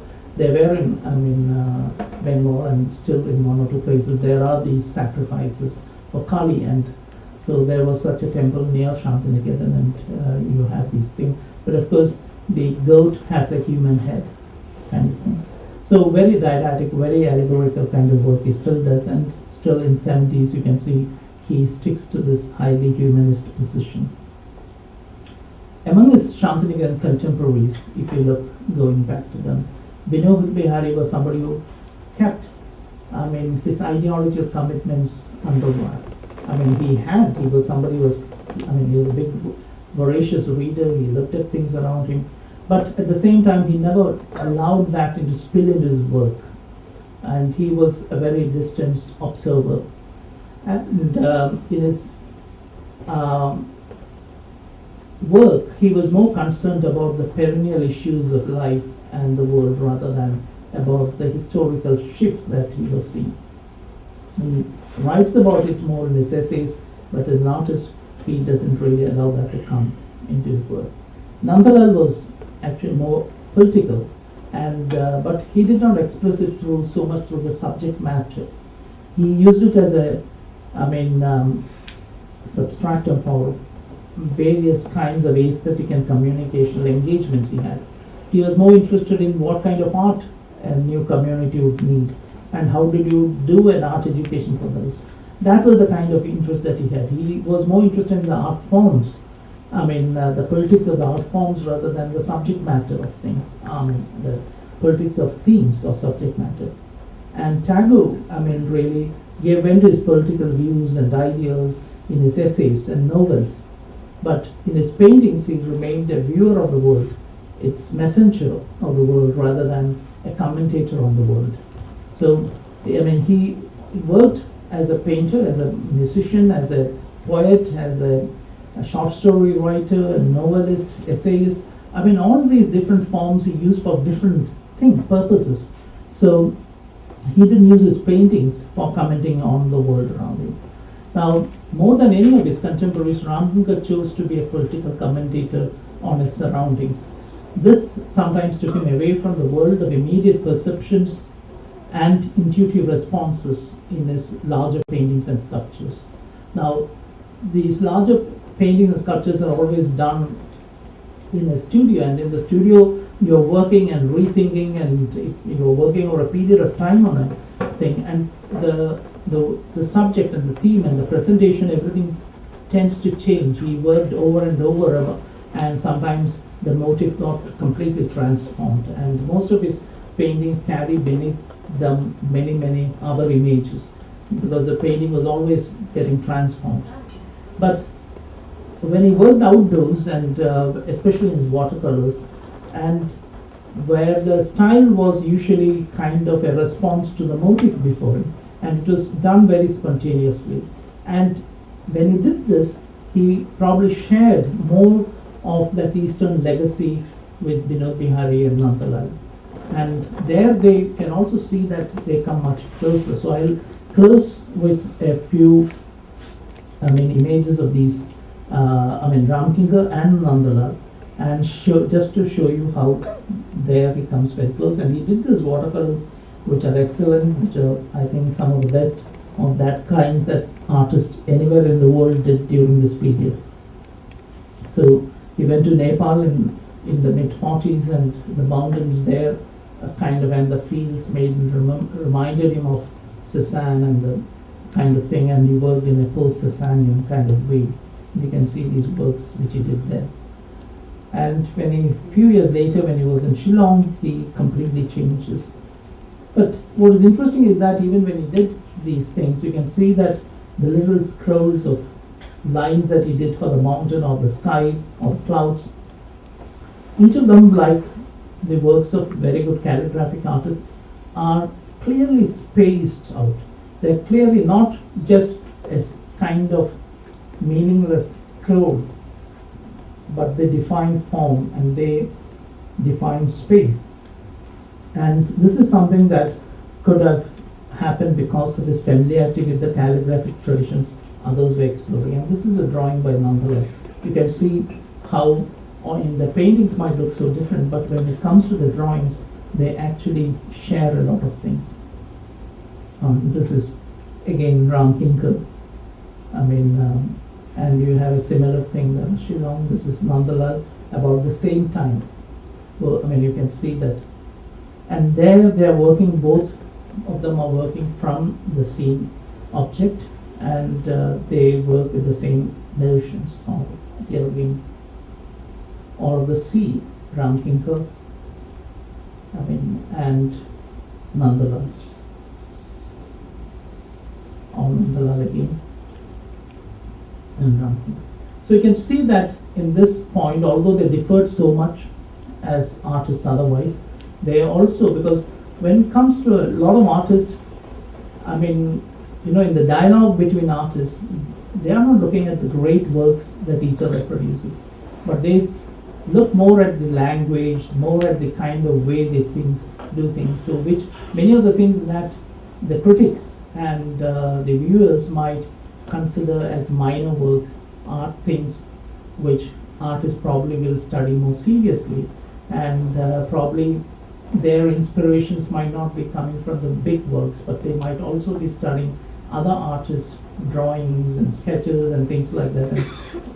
in Bengal, and still in one or two places there are these sacrifices for Kali, and so there was such a temple near Santiniketan, and you have these things. But of course, the goat has a human head, kind of thing. So very didactic, very allegorical kind of work he still does, and still in 70s you can see he sticks to this highly humanist position. Among his Santiniketan contemporaries, if you look going back to them, Binod Bihari was somebody who kept, his ideological commitments under wrap. He was somebody who was, he was a big, voracious reader. He looked at things around him, but at the same time, he never allowed that to spill into his work. And he was a very distanced observer. And in his work, he was more concerned about the perennial issues of life and the world rather than about the historical shifts that he was seeing. He writes about it more in his essays, but as an artist, he doesn't really allow that to come into his work. Nandalal was actually more political, and but he did not express it so much through the subject matter. He used it as a, substratum for various kinds of aesthetic and communicational engagements he had. He was more interested in what kind of art a new community would need, and how did you do an art education for those. That was the kind of interest that he had. He was more interested in the art forms, the politics of the art forms rather than the subject matter of things, the politics of themes of subject matter. And Tagore, really went to his political views and ideas in his essays and novels. But in his paintings, he remained a viewer of the world, its messenger of the world, rather than a commentator on the world. So, he worked as a painter, as a musician, as a poet, as a short story writer, a novelist, essayist. All these different forms he used for different purposes. So, he didn't use his paintings for commenting on the world around him. Now, more than any of his contemporaries, Ramkinkar chose to be a political commentator on his surroundings. This sometimes took him away from the world of immediate perceptions and intuitive responses in his larger paintings and sculptures. Now, these larger paintings and sculptures are always done in a studio, and in the studio you're working and rethinking, and you're working over a period of time on a thing, and the subject and the theme and the presentation, everything tends to change. He worked over and over, and sometimes the motif got completely transformed, and most of his paintings carry beneath them many other images, because the painting was always getting transformed. But when he worked outdoors, and especially in his watercolors, and where the style was usually kind of a response to the motif before him, and it was done very spontaneously. And when he did this, he probably shared more of that Eastern legacy with Binod Bihari and Nandalal. And there they can also see that they come much closer. So I'll close with a few, images of these, Ramkinkar and Nandalal, and just to show you how there he comes very close. And he did these watercolors, which are excellent, which are, I think, some of the best of that kind that artists anywhere in the world did during this period. So he went to Nepal in the mid-40s, and the mountains there and the fields reminded him of Cézanne and the kind of thing, and he worked in a post-Cézannean kind of way. You can see these works which he did there. And a few years later, when he was in Shillong, he completely changes. But what is interesting is that even when he did these things, you can see that the little scrolls of lines that he did for the mountain or the sky or the clouds, each of them, like the works of very good calligraphic artists, are clearly spaced out. They're clearly not just a kind of meaningless scroll, but they define form and they define space. And this is something that could have happened because of his familiarity with the calligraphic traditions others were exploring. And this is a drawing by Nandalal. You can see how in the paintings might look so different, but when it comes to the drawings, they actually share a lot of things. This is again Ramkinkar. And you have a similar thing in Shillong. This is Nandalal about the same time. Well, you can see that. And there they are working, both of them are working from the same object, and they work with the same notions of building or the sea, Ramkinkar, and Nandalal. Or Nandalal again, and Ramkinkar. So you can see that in this point, although they differed so much as artists otherwise, they also, because when it comes to a lot of artists, in the dialogue between artists, they are not looking at the great works that each other produces, but they look more at the language, more at the kind of way they do things. So which many of the things that the critics and the viewers might consider as minor works are things which artists probably will study more seriously, and probably their inspirations might not be coming from the big works, but they might also be studying other artists' drawings and sketches and things like that. And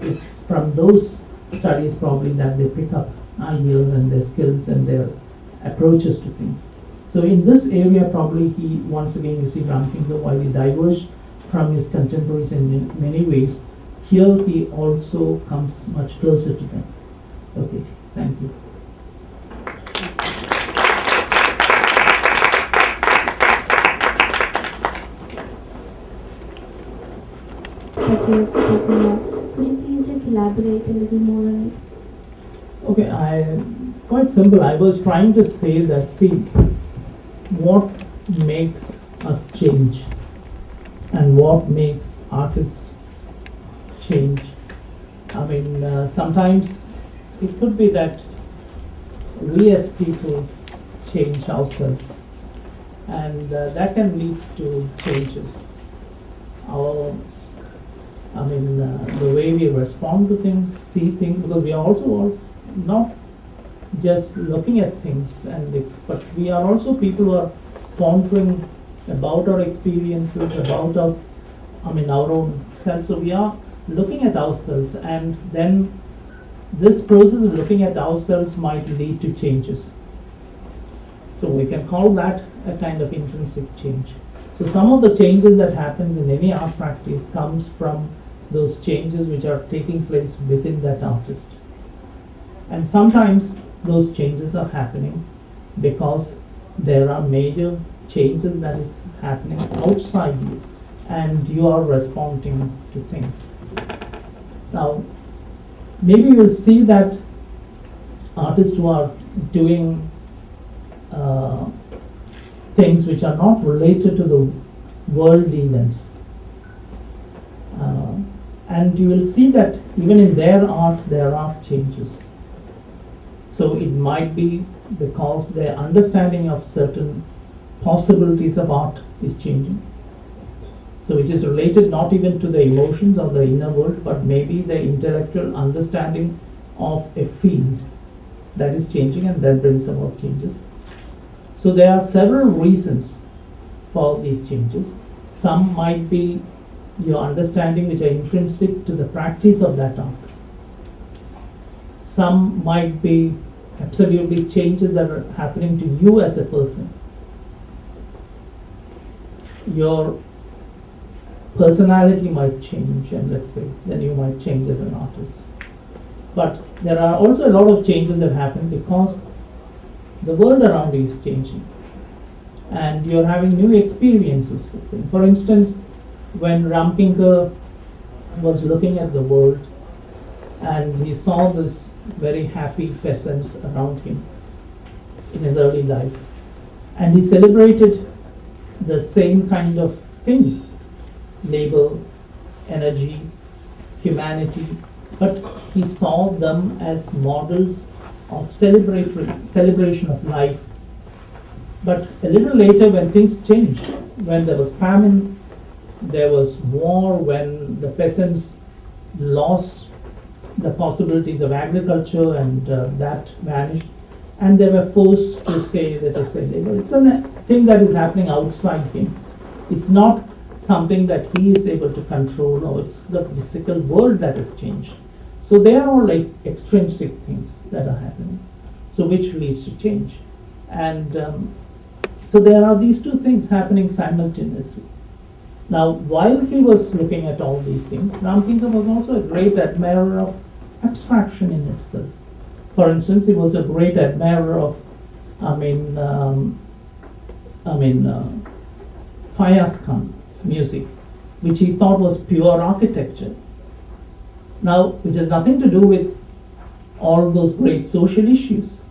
it's from those studies probably that they pick up ideas and their skills and their approaches to things. So in this area, probably he, once again, you see Ramkinkar, while he diverged from his contemporaries in many ways, here he also comes much closer to them. Okay, thank you. That you have spoken of. Could you please just elaborate a little more on it? Okay, it's quite simple. I was trying to say that, see, what makes us change and what makes artists change. Sometimes it could be that we as people change ourselves, and that can lead to changes. The way we respond to things, see things, because we are also not just looking at things, but we are also people who are pondering about our experiences, about our own self. So we are looking at ourselves, and then this process of looking at ourselves might lead to changes. So we can call that a kind of intrinsic change. So some of the changes that happens in any art practice comes from those changes which are taking place within that artist. And sometimes those changes are happening because there are major changes that is happening outside you, and you are responding to things. Now, maybe you will see that artists who are doing things which are not related to the world events, and you will see that even in their art changes. So it might be because their understanding of certain possibilities of art is changing. So which is related not even to the emotions or the inner world, but maybe the intellectual understanding of a field that is changing, and that brings about changes. So there are several reasons for these changes. Some might be your understanding which are intrinsic to the practice of that art. Some might be absolutely changes that are happening to you as a person. Your personality might change, and let's say then you might change as an artist. But there are also a lot of changes that happen because the world around you is changing and you're having new experiences. For instance, when Ramkinkar was looking at the world and he saw this very happy peasants around him in his early life, and he celebrated the same kind of things: labor, energy, humanity, but he saw them as models of celebration of life. But a little later, when things changed, when there was famine, there was war, when the peasants lost the possibilities of agriculture and that vanished, and they were forced to say, let us say, labor. It's a thing that is happening outside him. It's not something that he is able to control, or it's the physical world that has changed. So they are all like extrinsic things that are happening, so which leads to change. And so there are these two things happening simultaneously. Now, while he was looking at all these things, Ramkinkar was also a great admirer of abstraction in itself. For instance, he was a great admirer of, Fayaz Khan's music, which he thought was pure architecture. Now, which has nothing to do with all those great social issues,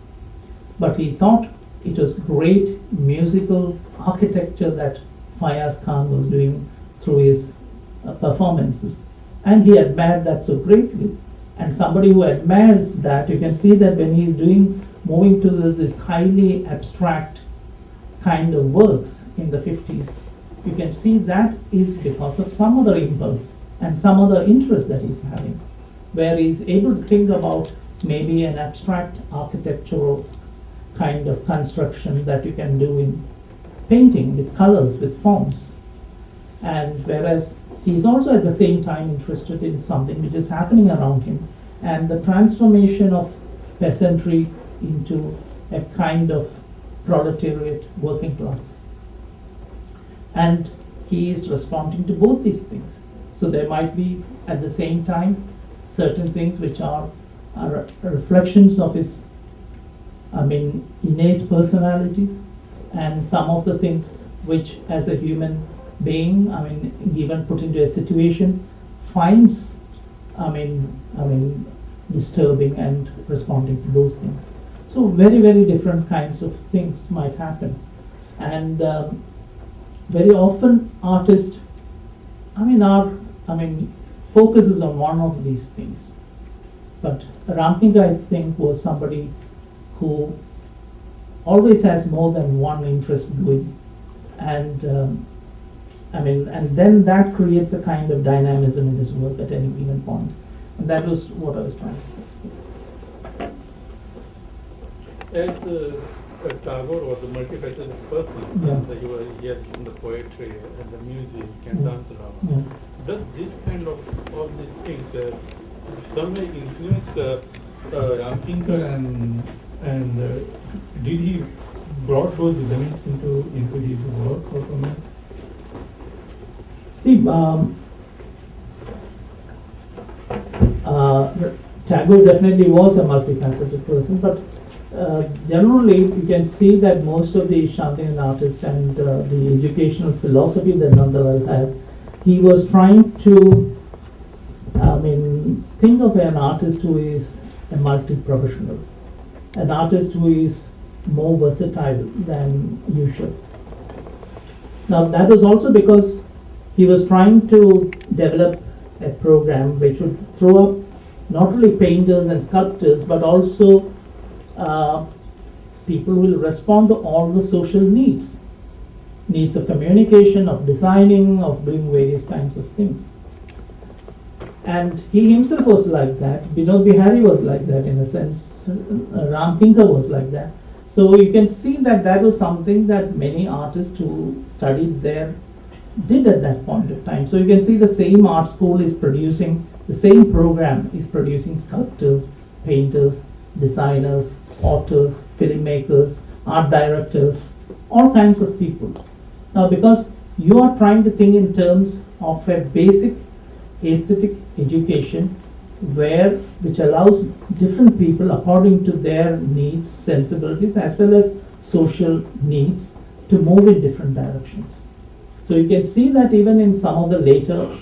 but he thought it was great musical architecture that Fayaz Khan was doing through his performances, and he admired that so greatly. And somebody who admires that, you can see that when he is moving to this highly abstract kind of works in the 50s, you can see that is because of some other impulse and some other interest that he's having, where he's able to think about maybe an abstract architectural kind of construction that you can do in painting with colors, with forms. And whereas he's also at the same time interested in something which is happening around him, and the transformation of peasantry into a kind of proletariat working class. And he is responding to both these things. So there might be at the same time certain things which are reflections of his innate personalities, and some of the things which as a human being, given put into a situation, finds disturbing and responding to those things. So very, very different kinds of things might happen. And very often artists focuses on one of these things. But Ramkinkar, I think, was somebody who always has more than one interest going, and then that creates a kind of dynamism in his work at any given point, and that was what I was trying to say. As Tagore was a multifaceted person, that you were here in the poetry and the music and dance around. Does this kind of all these things some way influence Ramkinkar, and did he brought those elements into his work or something? See, Tagore definitely was a multifaceted person, but generally you can see that most of the Shantian artists and the educational philosophy that Nandalal had, he was trying to think of an artist who is a multi-professional, an artist who is more versatile than usual. Now that was also because he was trying to develop a program which would throw up not only painters and sculptors, but also people will respond to all the social needs of communication, of designing, of doing various kinds of things. And he himself was like that. Binod Bihari was like that in a sense. Ramkinkar was like that. So you can see that that was something that many artists who studied there did at that point of time. So you can see the same art school is producing, the same program is producing sculptors, painters, designers, authors, filmmakers, art directors, all kinds of people. Now, because you are trying to think in terms of a basic aesthetic education which allows different people according to their needs, sensibilities, as well as social needs to move in different directions. So you can see that even in some of the later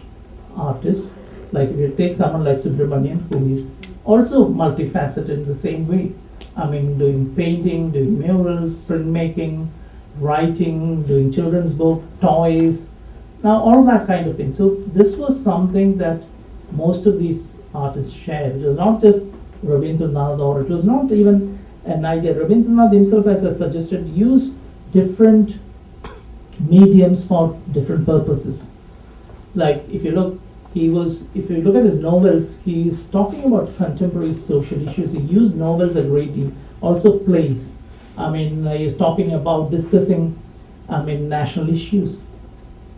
artists, like if you take someone like Subramanian, who is also multifaceted in the same way. I mean, doing painting, doing murals, printmaking, writing, doing children's book, toys, now all that kind of thing. So this was something that most of these artists shared. It was not just Rabindranath, or it was not even an idea. Rabindranath himself, as I suggested, used different mediums for different purposes. Like if you look at his novels, he's talking about contemporary social issues. He used novels a great deal, also plays. I mean, he's talking about discussing, national issues.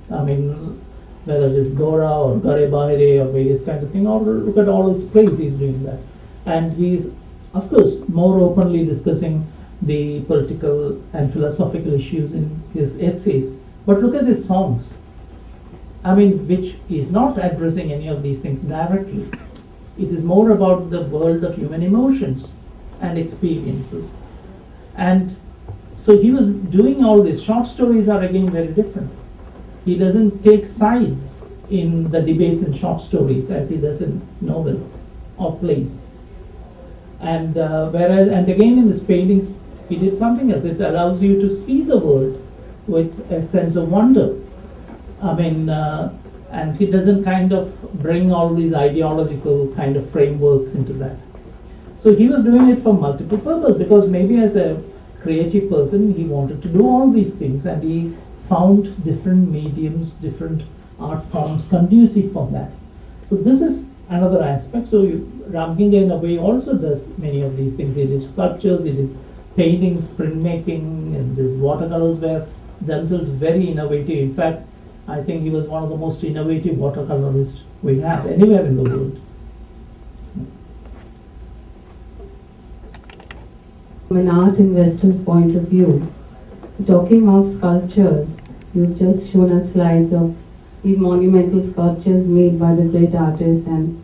Whether it is Gora or Gare Bahire or various kind of thing, or look at all his plays, he's doing that. And he's, of course, more openly discussing the political and philosophical issues in his essays. But look at his songs. Which is not addressing any of these things directly. It is more about the world of human emotions and experiences. And so he was doing all this. Short stories are again very different. He doesn't take sides in the debates in short stories as he does in novels or plays. And again in his paintings, he did something else. It allows you to see the world with a sense of wonder. And he doesn't kind of bring all these ideological kind of frameworks into that. So he was doing it for multiple purposes, because maybe as a creative person, he wanted to do all these things, and he found different mediums, different art forms conducive for that. So this is another aspect. So Ramkinkar in a way also does many of these things. He did sculptures, he did paintings, printmaking, and his watercolors were themselves very innovative. In fact, I think he was one of the most innovative watercolorists we have anywhere in the world. From an art investor's point of view, talking of sculptures, you've just shown us slides of these monumental sculptures made by the great artist, and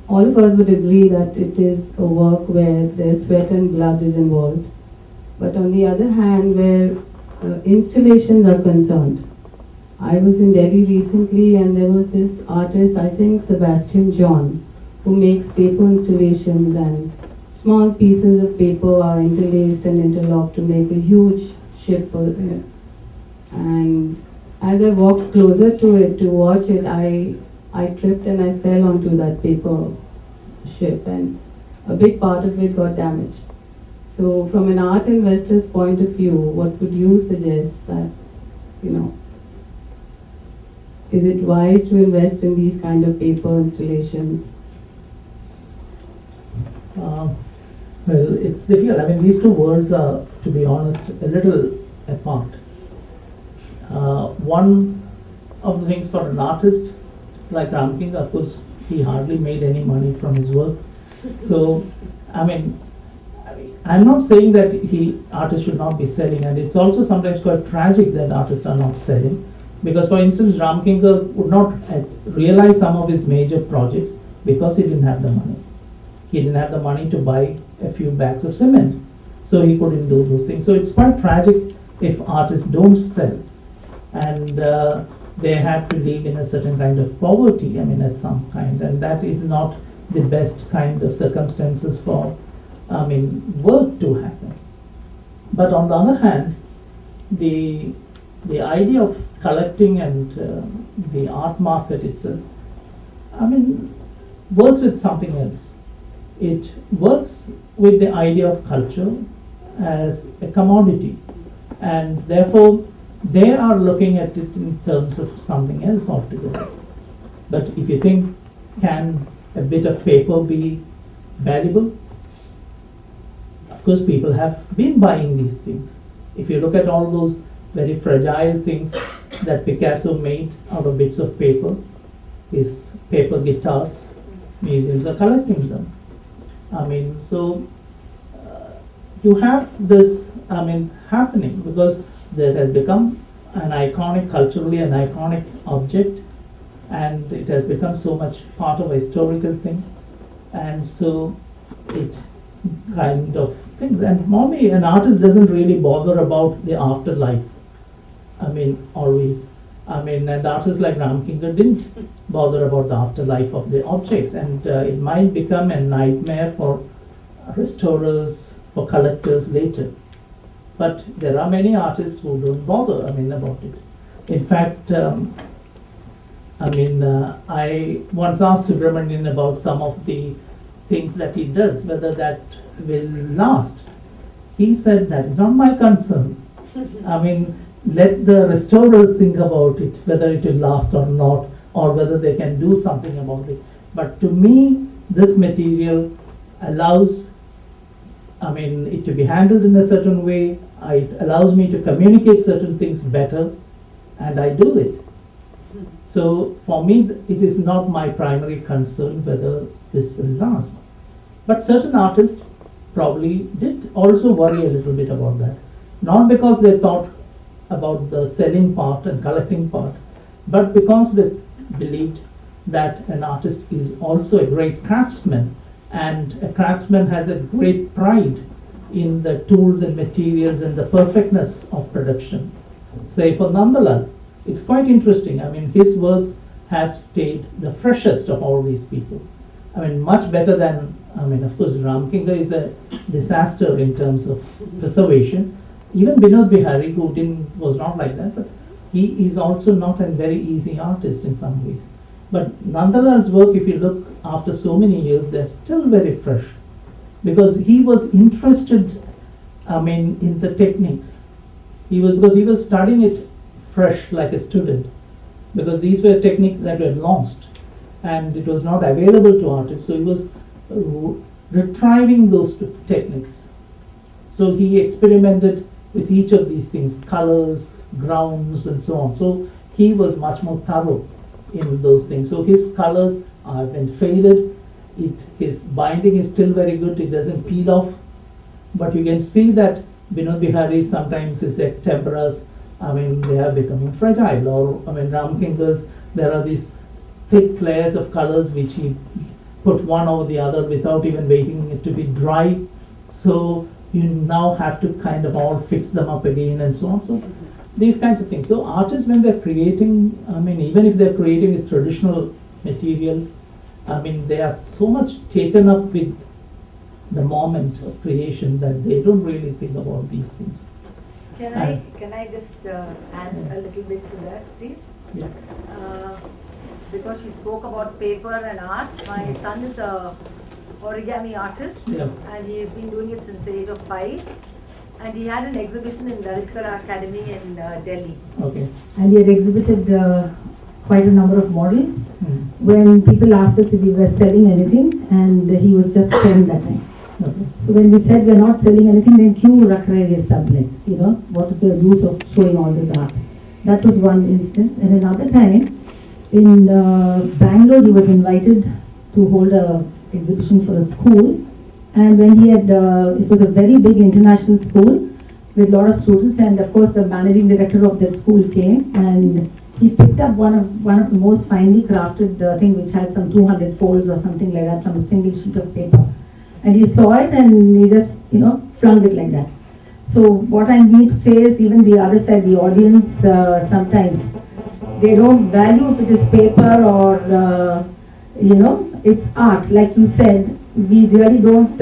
all of us would agree that it is a work where there's sweat and blood is involved. But on the other hand, where installations are concerned, I was in Delhi recently, and there was this artist, I think Sebastian John, who makes paper installations, and small pieces of paper are interlaced and interlocked to make a huge ship. And as I walked closer to it to watch it, I tripped and I fell onto that paper ship, and a big part of it got damaged. So from an art investor's point of view, what would you suggest that, is it wise to invest in these kind of paper installations? Well, it's difficult. These two worlds are, to be honest, a little apart. One of the things for an artist like Ramkinkar, of course, he hardly made any money from his works. So, I'm not saying that artists should not be selling, and it's also sometimes quite tragic that artists are not selling. Because, for instance, Ramkinkar would not realize some of his major projects because he didn't have the money. He didn't have the money to buy a few bags of cement, so he couldn't do those things. So it's quite tragic if artists don't sell, and they have to live in a certain kind of poverty, at some kind, and that is not the best kind of circumstances for, work to happen. But on the other hand, the idea of collecting and the art market itself, works with something else. it works with the idea of culture as a commodity, and therefore they are looking at it in terms of something else altogether. But if you think, can a bit of paper be valuable? Of course, people have been buying these things. If you look at all those very fragile things that Picasso made out of bits of paper, his paper guitars, museums are collecting them. I mean, so you have this, I mean, happening because that has become an iconic, culturally an iconic object, and it has become so much part of a historical thing, and so it kind of things. And normally an artist doesn't really bother about the afterlife. I mean, always. I mean, and artists like Ramkinkar didn't bother about the afterlife of the objects, and it might become a nightmare for restorers, for collectors later. But there are many artists who don't bother, I mean, about it. In fact, I once asked Subramanian about some of the things that he does, whether that will last. He said, that is not my concern. I mean, let the restorers think about it, whether it will last or not, or whether they can do something about it. But to me, this material allows, I mean, it to be handled in a certain way. It allows me to communicate certain things better, and I do it. So for me, it is not my primary concern whether this will last. But certain artists probably did also worry a little bit about that. Not because they thought about the selling part and collecting part, but because they believed that an artist is also a great craftsman, and a craftsman has a great pride in the tools and materials and the perfectness of production. Say for Nandalal, it's quite interesting. I mean, his works have stayed the freshest of all these people. I mean, much better than, I mean, of course, Ramkinkar is a disaster in terms of preservation. Even Binod Bihari, who was not like that, but he is also not a very easy artist in some ways. But Nandalal's work, if you look after so many years, they're still very fresh, because he was interested, I mean, in the techniques. Because he was studying it fresh like a student, because these were techniques that were lost and it was not available to artists, so he was retrieving those techniques. So he experimented with each of these things, colors, grounds, and so on. So he was much more thorough in those things. So his colors have been faded, his binding is still very good, it doesn't peel off, but you can see that Binod Bihari, sometimes his temperas, I mean, they are becoming fragile. Or, I mean, Ramkinkar's, there are these thick layers of colors which he put one over the other without even waiting it to be dry. So you now have to kind of all fix them up again and so on. So these kinds of things. So artists, when they're creating, I mean, even if they're creating with traditional materials, I mean, they are so much taken up with the moment of creation that they don't really think about these things. Can I just add a little bit to that, please? Yeah. Because she spoke about paper and art. My son is a origami artist, and he has been doing it since the age of 5. And he had an exhibition in Lalit Kala Academy in Delhi. Okay. And he had exhibited quite a number of models. When people asked us if we were selling anything, and he was just 10 that time. Okay. So when we said we're not selling anything, then Q Rakre sublet, you know, what is the use of showing all this art? That was one instance. And another time, in Bangalore, he was invited to hold a exhibition for a school. And when he had, it was a very big international school with a lot of students, and of course the managing director of that school came, and he picked up one of the most finely crafted thing which had some 200 folds or something like that from a single sheet of paper. And he saw it and he just, you know, flung it like that. So what I need to say is, even the other side, the audience, sometimes they don't value if it is paper or, you know, it's art. Like you said, we really don't,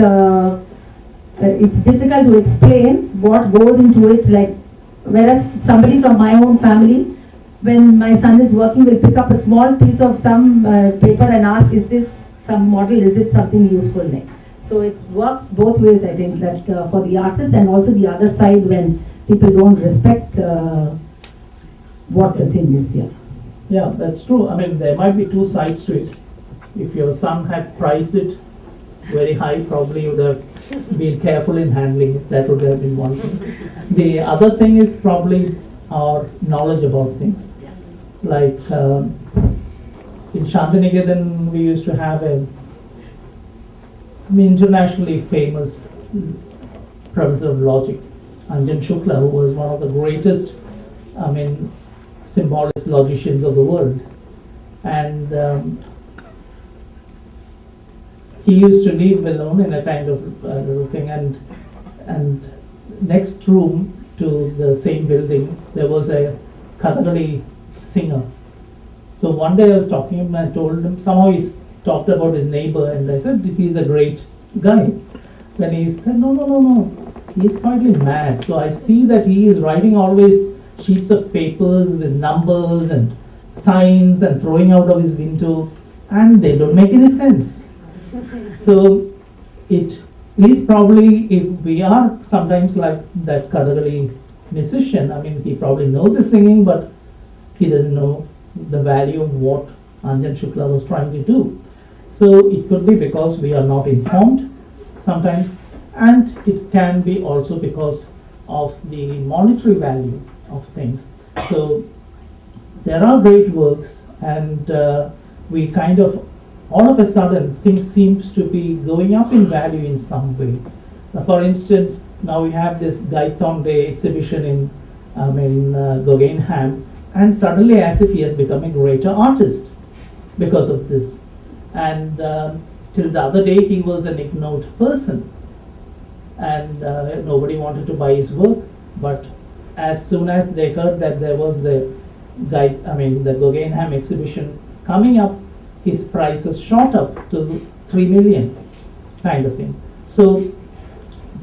it's difficult to explain what goes into it. Like, whereas somebody from my own family, when my son is working, will pick up a small piece of some paper and ask, is this some model, is it something useful? Like So it works both ways, I think, that for the artist and also the other side when people don't respect what the thing is. Yeah. Yeah, that's true. I mean, there might be two sides to it. If your son had priced it very high, probably you would have been careful in handling it. That would have been one thing. The other thing is probably our knowledge about things. Like in Santiniketan, we used to have a internationally famous professor of logic, Anjan Shukla, who was one of the greatest, symbolist logicians of the world. And he used to live alone in a kind of little thing, and next room to the same building there was a Kathakali singer. So one day I was talking to him and I told him, somehow he's talked about his neighbor, and I said he's a great guy. Then he said no, he's quite mad. So I see that he is writing always sheets of papers with numbers and signs and throwing out of his window, and they don't make any sense. So it is probably, if we are sometimes like that Kathakali musician, he probably knows the singing, but he doesn't know the value of what Anjan Shukla was trying to do. So it could be because we are not informed sometimes, and it can be also because of the monetary value of things. So there are great works, and we kind of, all of a sudden, things seems to be going up in value in some way. For instance, now we have this Gaithong Day exhibition in Guggenheim, and suddenly as if he has become a greater artist because of this. And till the other day he was an ignored person, and nobody wanted to buy his work. But as soon as they heard that there was the Guggenheim exhibition coming up, his prices shot up to 3 million kind of thing. So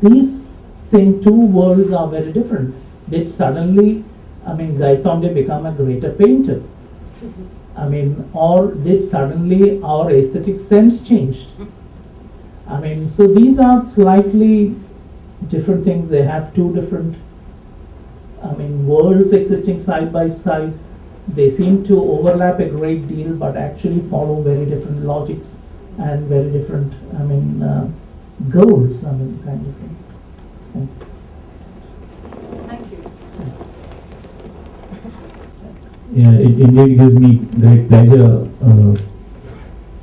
these two worlds are very different. Did suddenly Gaitonde become a greater painter? Or did suddenly our aesthetic sense changed? So these are slightly different things. They have two different worlds existing side by side. They seem to overlap a great deal, but actually follow very different logics and very different goals, kind of thing. Thank you. Yeah, it indeed gives me great pleasure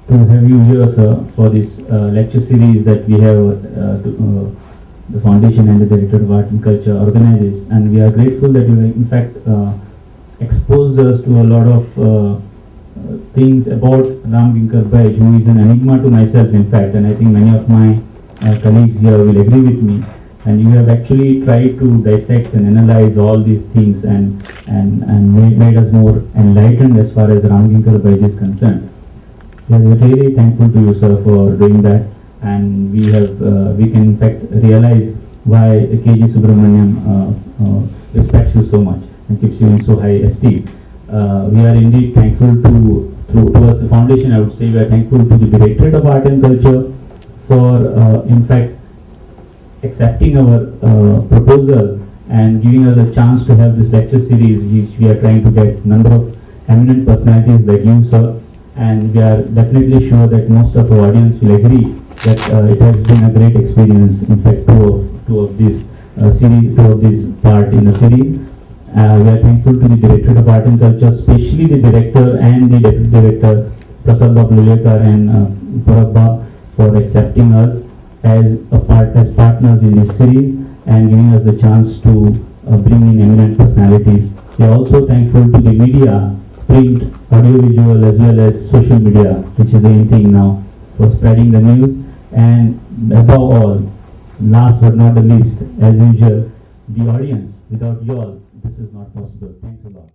to have you here, sir, for this lecture series that we have the Foundation and the Directorate of Art and Culture organizes, and we are grateful that you have in fact exposed us to a lot of things about Ramkinkar Baij, who is an enigma to myself in fact, and I think many of my colleagues here will agree with me. And you have actually tried to dissect and analyze all these things and made us more enlightened as far as Ramkinkar Baij is concerned. We are really thankful to you, sir, for doing that, and we can in fact realize why K.G. Subramaniam respects you so much and keeps you in so high esteem. We are indeed thankful towards the foundation. I would say we are thankful to the Directorate of Art and Culture for in fact accepting our proposal and giving us a chance to have this lecture series, which we are trying to get number of eminent personalities like you, sir, and we are definitely sure that most of our audience will agree that it has been a great experience. In fact, two of this part in the series. We are thankful to the Directorate of Art and Culture, especially the Director and the Deputy Director, Prasad Lulekar and Bharabha, for accepting us as partners in this series and giving us the chance to bring in eminent personalities. We are also thankful to the media, print, audiovisual, as well as social media, which is the in thing now, for spreading the news. And above all, last but not the least, as usual, the audience. Without you all, this is not possible. Thanks a lot.